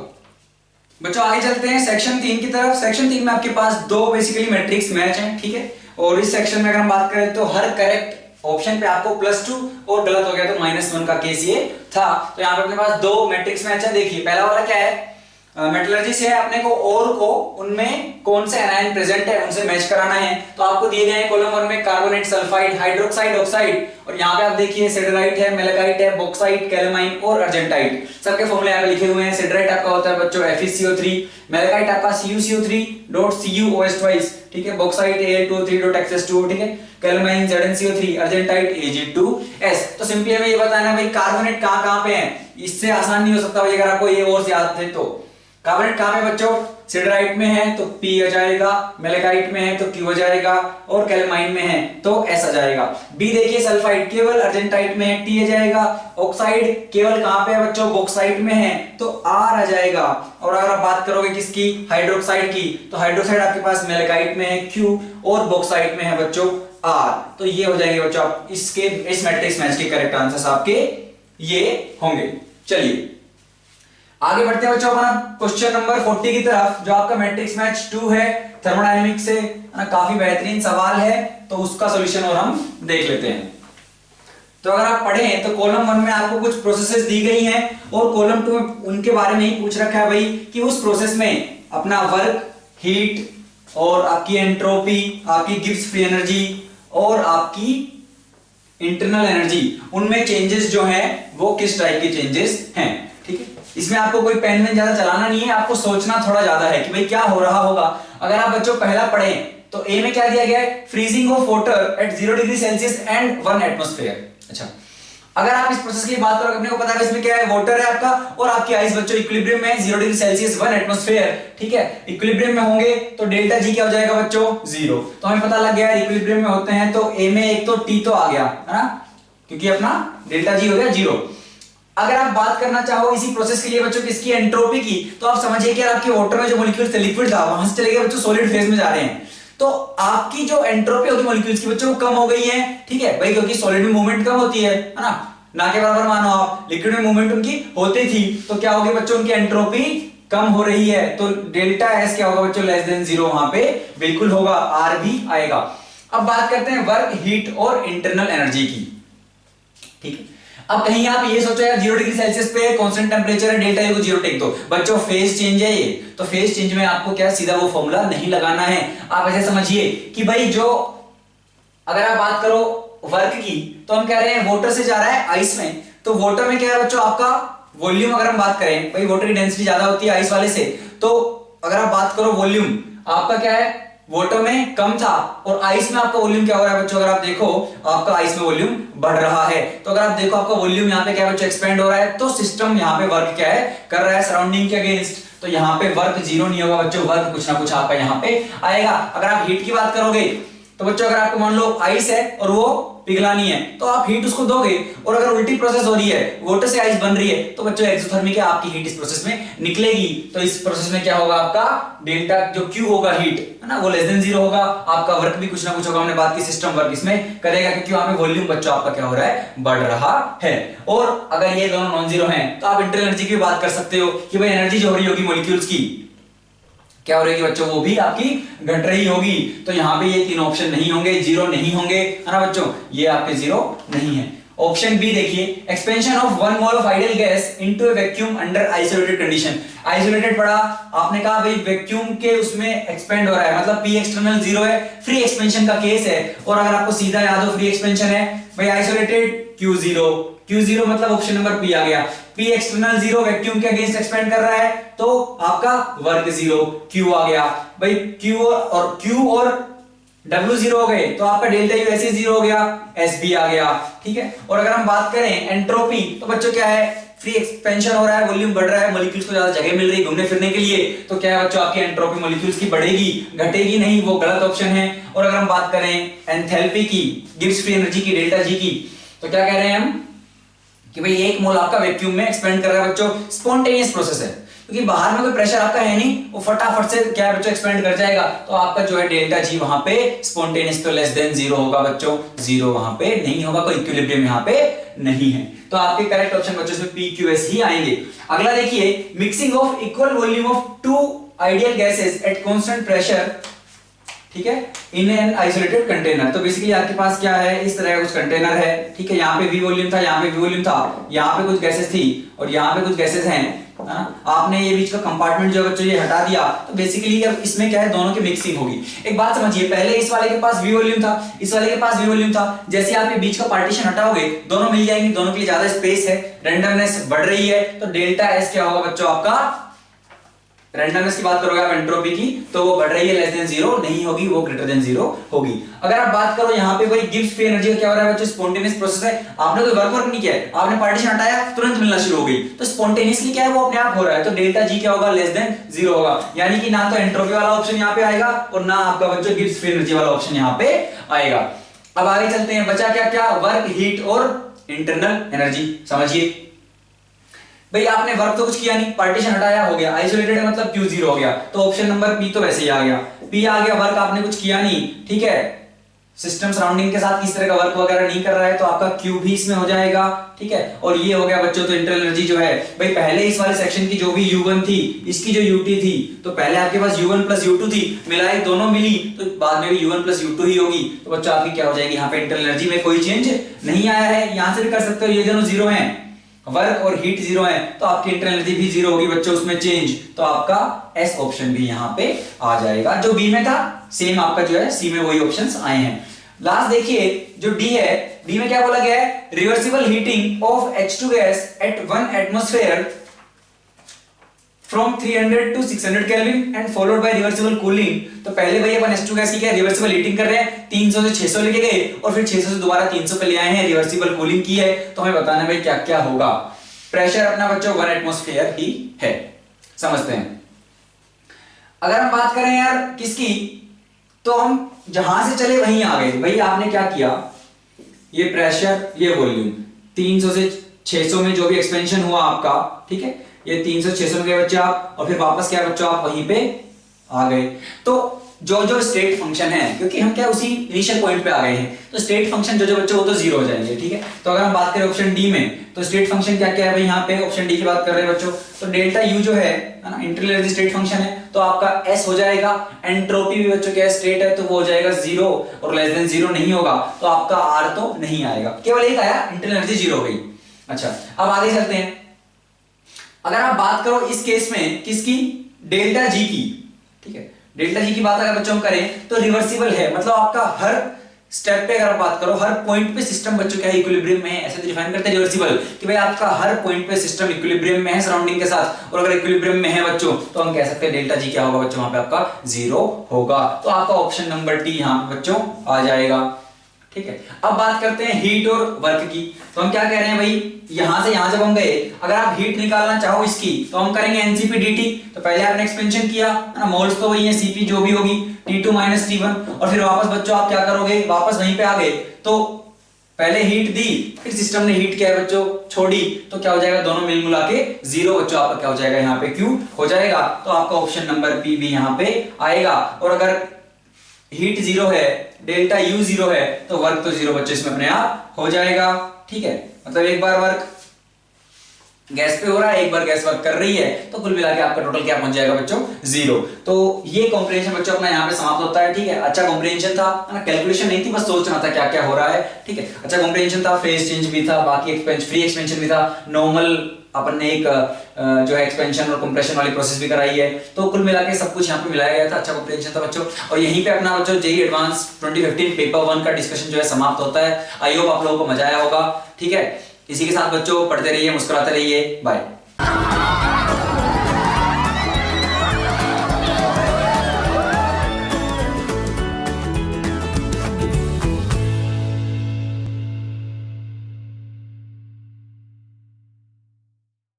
बच्चों आगे चलते हैं सेक्शन 3 की तरफ। सेक्शन 3 में आपके पास दो बेसिकली मैट्रिक्स मैच हैं, ठीक है, और इस सेक्शन में अगर हम बात करें तो हर करेक्ट ऑप्शन पे आपको +2 और गलत हो गया तो -1 का केस ये था। तो यहाँ पे अपने पास दो मैट्रिक्स मैच है, देखिए पहला वाला क्या है, मेटलर्जी से है अपने को और को उनमें कौन से एनायन प्रेजेंट है उनसे मैच कराना है। तो आपको दिए गए हैं कॉलम 1 में कार्बोनेट, सल्फाइड, हाइड्रोक्साइड, ऑक्साइड, और यहाँ पे आप देखिए सिडराइट है, मेलाकाइट है, बॉक्साइट, कैलेमाइन और अर्जेंटाइट, सबके फॉर्मूले यहाँ पे लिखे हुए हैं। सिडराइट आपका होता है बच्चों FeCO3, मेलाकाइट आपका CuCO3.Cu2S2, ठीक है, बॉक्साइट Al2O3.Xs2, ठीक है, कैलेमाइन ZnCO3, अर्जेंटाइट Ag2S। तो सिंपली हमें ये बताना है भाई कार्बोनेट कहाँ पे है, इससे आसान नहीं हो सकता भाई अगर आपको ये और याद थे तो। कार्बोनेट कहाँ पे बच्चों, सिडराइट में है तो P आ जाएगा, मेलेकाइट में है तो Q आ जाएगा, और कैलेमाइन में है तो S आ जाएगा। B देखिए सल्फाइड केवल अर्जेंटाइट में है, T आ जाएगा। ऑक्साइड केवल कहां पे है बच्चों, बॉक्साइट में है तो R आ जाएगा। और अगर आप बात करोगे किसकी, हाइड्रोक्साइड की, तो हाइड्रोक्साइड आपके पास मेलेकाइट में है Q, और बॉक्साइट में है बच्चों R। तो ये हो जाएंगे बच्चों आप इसके इस मैट्रिक्स मैच के करेक्ट आंसर्स आपके ये होंगे। चलिए आगे बढ़ते हैं बच्चों अपना क्वेश्चन नंबर 40 की तरफ, जो आपका मैट्रिक्स मैच 2 है थर्मोडायनेमिक्स से, ना काफी बेहतरीन सवाल है, तो उसका सॉल्यूशन और हम देख लेते हैं। तो अगर आप पढ़ें तो कॉलम 1 में आपको कुछ प्रोसेसेस दी गई हैं, और कॉलम 2 में उनके बारे में ही पूछ रखा है भाई कि उस प्रोसेस में अपना वर्क, हीट और आपकी एंट्रोपी, आपकी गिब्स फ्री एनर्जी और आपकी इंटरनल एनर्जी, उनमें चेंजेस जो हैं वो किस टाइप के चेंजेस हैं। ठीक है, इसमें आपको कोई पेन में ज्यादा चलाना नहीं है, आपको सोचना थोड़ा ज्यादा है कि भाई क्या हो रहा होगा। अगर आप बच्चों पहला पढ़ें तो ए में क्या दिया गया है, freezing of water at 0 degree Celsius and 1 atmosphere. अच्छा, अगर आप इस प्रोसेस की बात करोगे, अपने को पता है इसमें क्या है, वाटर है आपका और आपकी आइस बच्चों इक्विलिब्रियम में 0 डिग्री सेल्सियस 1 एटमॉस्फेयर। ठीक है, इक्विलिब्रियम में होंगे तो डेल्टा जी क्या हो जाएगा बच्चों, 0। तो हमें पता लग गया इक्विलिब्रियम में होते हैं तो ए में एक तो टी तो आ गया है ना, क्योंकि अपना डेल्टा जी हो गया 0। अगर आप बात करना चाहो इसी प्रोसेस के लिए बच्चों किसकी, एंट्रोपी की, तो आप समझिए कि आपके वाटर में जो मॉलिक्यूल्स थे लिक्विड था, वहां से चले गए बच्चों सॉलिड फेज में जा रहे हैं, तो आपकी जो एंट्रोपी होगी मॉलिक्यूल्स की बच्चों कम हो गई है। ठीक है भाई, क्योंकि सॉलिड में मूवमेंट कम होती है ना के बराबर मानो आप, लिक्विड में मूवमेंट उनकी होती थी, तो क्या होगी बच्चों, उनकी एंट्रोपी कम हो रही है, तो डेल्टा एस क्या होगा बच्चों, लेस देन 0 वहां पे बिल्कुल होगा, आर भी आएगा। अब बात करते हैं वर्क, हीट और इंटरनल एनर्जी की। ठीक है, अब कहीं आप ये सोचो यार 0 डिग्री सेल्सियस पे कांस्टेंट टेंपरेचर है, डेल्टा यू को 0 टेक दो, बच्चों फेज चेंज है ये, तो फेज चेंज में आपको क्या सीधा वो फॉर्मूला नहीं लगाना है। आप ऐसे समझिए कि भाई जो अगर आप बात करो वर्क की, तो हम कह रहे हैं वाटर से जा रहा है आइस में, तो वाटर में क्या है बच्चों आपका वॉल्यूम, अगर हम बात करें भाई वाटर की डेंसिटी ज्यादा होती है आइस वाले से, तो अगर आप बात करो वॉल्यूम आपका क्या है, वाटर में कम था और आइस में आपका वॉल्यूम क्या हो रहा है बच्चों, अगर आप देखो आपका आइस में वॉल्यूम बढ़ रहा है, तो अगर आप देखो आपका वॉल्यूम यहाँ पे क्या है बच्चों, एक्सपेंड हो रहा है, तो सिस्टम यहाँ पे वर्क क्या है कर रहा है सराउंडिंग के अगेंस्ट, तो यहाँ पे वर्क 0 नहीं होगा बच्चों, वर्क कुछ ना कुछ आपका यहाँ पे आएगा। अगर आप हीट की बात करोगे तो बच्चों अगर आपको मान लो आइस है और वो पिघलानी है, तो आप हीट उसको दोगे, और अगर उल्टी प्रोसेस हो रही है, वाटर से आइस बन रही है, तो बच्चों एक्सोथर्मिक है, आपकी हीट इस प्रोसेस में निकलेगी, तो इस प्रोसेस में क्या होगा आपका डेल्टा जो क्यू होगा हीट है ना, वो लेस देन 0 होगा, आपका वर्क भी कुछ ना कुछ होगा, हमने बात की सिस्टम वर्क इसमें करेगा, क्योंकि वहां पे वॉल्यूम बच्चों आपका क्या हो रहा है, बढ़ रहा है। और अगर ये दोनों नॉन जीरो हैं तो आप इंटरनल एनर्जी की बात कर सकते हो कि भाई एनर्जी जो हो रही होगी मॉलिक्यूल्स की क्या हो रही है बच्चों, वो भी आपकी घट रही होगी, तो यहाँ पे ये तीन ऑप्शन नहीं होंगे, 0 नहीं होंगे, है ना बच्चों, ये आपके 0 नहीं है। ऑप्शन बी देखिए, expansion of 1 mole of ideal gas into a vacuum under isolated condition. Isolated पढ़ा आपने, कहा भाई वैक्यूम के उसमें एक्सपेंड हो रहा है, मतलब पी एक्सटर्नल 0 है, फ्री एक्सपेंशन का केस है, और अगर आपको सीधा याद हो फ्री एक्सपेंशन है भाई आइसोलेटेड Q0 मतलब ऑप्शन नंबर बी आ गया, P एक्सटर्नल 0 वैक्यूम के अगेंस्ट एक्सपेंड कर रहा है, तो आपका वर्क 0 Q आ गया भाई, Q और W 0 हो गए, तो आपका डेल्टा U ऐसे 0 हो गया, S भी आ गया। ठीक है, और अगर हम बात करें एंट्रोपी, तो बच्चों क्या है, फ्री एक्सपेंशन हो रहा है, वॉल्यूम बढ़ रहा है, मॉलिक्यूल्स को ज्यादा जगह मिल रही है घूमने फिरने के लिए, तो क्या है बच्चों आपकी एंट्रोपी मॉलिक्यूल्स की बढ़ेगी, घटेगी नहीं, वो गलत ऑप्शन है। और अगर हम बात करें एंथैल्पी की, गिब्स फ्री एनर्जी की, डेल्टा जी की, तो क्या कह रहे हैं हम कि भाई 1 मोल आपका वैक्यूम में एक्सपेंड कर रहा है बच्चों, स्पॉन्टेनियस प्रोसेस है, क्योंकि बाहर में कोई प्रेशर आपका है नहीं, वो फटाफट से क्या है बच्चों एक्सपेंड कर जाएगा, तो आपका जो है डेल्टा जी वहां पे स्पॉन्टेनियस तो लेस देन 0 होगा बच्चों, 0 वहां पे नहीं होगा, कोई इक्विलिब्रियम यहां पे नहीं है, तो आपके करेक्ट ऑप्शन बच्चों इसमें PQS ही आएंगे। अगला देखिए, mixing of equal volume of 2 ideal gases at constant pressure, ठीक है, इन एन आइसोलेटेड कंटेनर। तो बेसिकली आपके पास क्या है, इस तरह का कुछ कंटेनर है, ठीक है, यहाँ पे V वॉल्यूम था, यहाँ पे V वॉल्यूम था, यहाँ पे कुछ गैसेस थी और यहाँ पे कुछ गैसेस हैं, है ना, आपने ये बीच का कंपार्टमेंट जो बच्चों ये हटा दिया, तो बेसिकली अब इसमें क्या है, दोनों की मिक्सिंग होगी। एक बात समझिए, पहले इस वाले के पास V वॉल्यूम था, इस वाले के पास V वॉल्यूम था, जैसे आप ये बीच का पार्टीशन हटाओगे दोनों मिल जाएंगे, दोनों के लिए ज्यादा स्पेस है, रेंडमनेस बढ़ रही है, तो डेल्टा S क्या होगा बच्चों आपका रैंडमनेस की बात करोगे आप एंट्रोपी की, तो वो बढ़ रही है लेस देन जीरो नहीं होगी, वो ग्रेटर देन जीरो होगी। अगर आप बात करो यहाँ पे भाई गिब्स फ्री एनर्जी का क्या हो रहा है बच्चों, स्पॉन्टेनियस प्रोसेस है, आपने कोई वर्क नहीं किया है, आपने पार्टीशन हटाया तुरंत मिलना शुरू हो गई, तो स्पॉन्टेनियसली क्या है वो अपने आप हो रहा है, तो डेल्टा जी क्या होगा, लेस देन जीरो होगा। यानी कि ना तो एंट्रोपी वाला ऑप्शन यहाँ पे आएगा और ना आपका बच्चों गिब्स फ्री एनर्जी वाला ऑप्शन यहाँ पे आएगा। अब आगे चलते हैं, बचा क्या क्या, वर्क, हीट और इंटरनल एनर्जी। समझिए भाई आपने वर्क तो कुछ किया नहीं, पार्टीशन हटाया हो गया, आइसोलेटेड है मतलब क्यू जीरो हो गया, तो ऑप्शन नंबर पी तो वैसे ही आ गया, पी आ गया। वर्क आपने कुछ किया नहीं, ठीक है, सिस्टम सराउंडिंग के साथ किस तरह का वर्क वगैरह नहीं कर रहा है, तो आपका क्यू भी इसमें हो जाएगा, ठीक है। और ये हो गया बच्चों तो इंटरनल एनर्जी जो है भाई, पहले इस वाले सेक्शन की जो भी U1 थी, इसकी जो UT थी, तो पहले आपके पास U1 प्लस U2 थी, मिलाई दोनों मिली, तो बाद में भी U1 प्लस U2 ही होगी, तो बच्चों आपकी क्या हो जाएगी, यहाँ पे इंटरनल एनर्जी में कोई चेंज नहीं आया है। यहां से भी कर सकते हो, ये दोनों जीरो हैं, वर्क और हीट जीरो है, तो आपकी इंटरनल एनर्जी भी जीरो होगी बच्चों, उसमें चेंज, तो आपका एस ऑप्शन भी यहां पे आ जाएगा। जो बी में था सेम आपका जो है सी में वही ऑप्शंस आए हैं। लास्ट देखिए जो डी है, डी में क्या बोला गया है, reversible heating of H2 gas at 1 atmosphere from 300 to 600 kelvin and followed by reversible cooling. तो पहले भाई अपन H2 गैस की क्या रिवर्सिबल हीटिंग कर रहे हैं, 300 से 600 लेके गए और फिर 600 से दोबारा 300 पे ले आए हैं, रिवर्सिबल कूलिंग की है, तो हमें बताना भाई क्या क्या होगा। प्रेशर अपना बच्चों 1 एटमॉस्फेयर ही है, समझते हैं। अगर हम बात करें यार किसकी, तो हम जहां से चले वहीं आ गए। भाई आपने क्या किया, ये प्रेशर ये वॉल्यूम 300 से 600 में जो भी एक्सपेंशन हुआ आपका, ठीक है, ये 300 600 में गए बच्चे आप, और फिर वापस क्या बच्चों आप वहीं पे आ गए। तो जो जो स्टेट फंक्शन है, क्योंकि हम क्या उसी इनिशियल पॉइंट पे आ गए हैं, तो स्टेट फंक्शन जो जो बच्चों वो तो जीरो हो जाएंगे, ठीक है। तो अगर हम बात करें ऑप्शन डी में, तो स्टेट फंक्शन क्या क्या है भाई, यहाँ पे ऑप्शन डी की बात कर रहे हैं बच्चों, तो डेल्टा यू जो है ना, इंटरनल एनर्जी स्टेट फंक्शन है, तो आपका एस हो जाएगा। एंट्रोपी भी बच्चों क्या स्टेट है, तो वो हो जाएगा जीरो, और लेस देन जीरो नहीं होगा, तो आपका आर तो नहीं आएगा, केवल एक आया, इंटरनल एनर्जी जीरो हो गई। अच्छा अब आगे चलते हैं। अगर आप बात करो इस केस में किसकी, डेल्टा जी की, ठीक है, डेल्टा जी की बात अगर बच्चों हम करें तो रिवर्सिबल है, मतलब आपका हर स्टेप पे अगर आप बात करो, हर पॉइंट पे सिस्टम बच्चों क्या है, इक्विलिब्रियम में है, ऐसे तो डिफाइन करते हैं रिवर्सिबल कि भाई आपका हर पॉइंट पे सिस्टम इक्विलिब्रियम में है सराउंडिंग के साथ, और अगर इक्विलिब्रियम में है बच्चों तो हम कह सकते हैं डेल्टा जी क्या होगा बच्चों, वहां पे आपका जीरो होगा, तो आपका ऑप्शन नंबर डी यहां पे बच्चों आ जाएगा, ठीक है। अब बात करते हैं हीट और वर्क की, तो हम क्या कह रहे हैं भाई, यहां से यहां जब हम गए, अगर आप हीट निकालना चाहो इसकी, तो हम करेंगे एनसीपी डीटी, तो पहले आपने एक्सपेंशन किया ना, मोल्स तो वही है, सीपी जो भी होगी T2 - T1, और फिर वापस बच्चों आप क्या करोगे, वापस वहीं पे आ गए, तो पहले हीट दी, फिर सिस्टम ने हीट किया है बच्चों छोड़ी, तो क्या हो जाएगा, दोनों मिल मिला के जीरो बच्चों, आपका क्या हो जाएगा यहाँ पे क्यू हो जाएगा, तो आपका ऑप्शन नंबर बी भी यहाँ पे आएगा। और अगर हीट जीरो है, डेल्टा यू जीरो है, तो वर्क तो जीरो बच्चों इसमें अपने आप हो जाएगा, ठीक है। मतलब एक बार वर्क गैस पे हो रहा है, एक बार गैस वर्क कर रही है, तो कुल मिला के आपका टोटल क्या पहुंच जाएगा बच्चों, जीरो। तो ये कॉम्प्रिहेंशन बच्चों अपना यहाँ पे समाप्त होता है, ठीक है। अच्छा कॉम्प्रिहेंशन था ना, कैलकुलेशन नहीं थी, बस सोचना था क्या क्या हो रहा है, ठीक है। अच्छा कॉम्प्रिहेंशन था, फेज चेंज भी था, बाकी फ्री एक्सपेंशन भी था, नॉर्मल अपन ने एक जो है एक्सपेंशन और कंप्रेशन वाली प्रोसेस भी कराई है, तो कुल मिला के सब कुछ यहाँ पे मिलाया गया था। अच्छा कॉम्प्रिहेंशन था बच्चों, और यहीं पे अपना बच्चों जेईई एडवांस 2015 पेपर 1 का डिस्कशन जो है समाप्त होता है। आई होप आप लोगों को मजा आया होगा, ठीक है। इसी के साथ बच्चों पढ़ते रहिए, मुस्कुराते रहिए, बाय।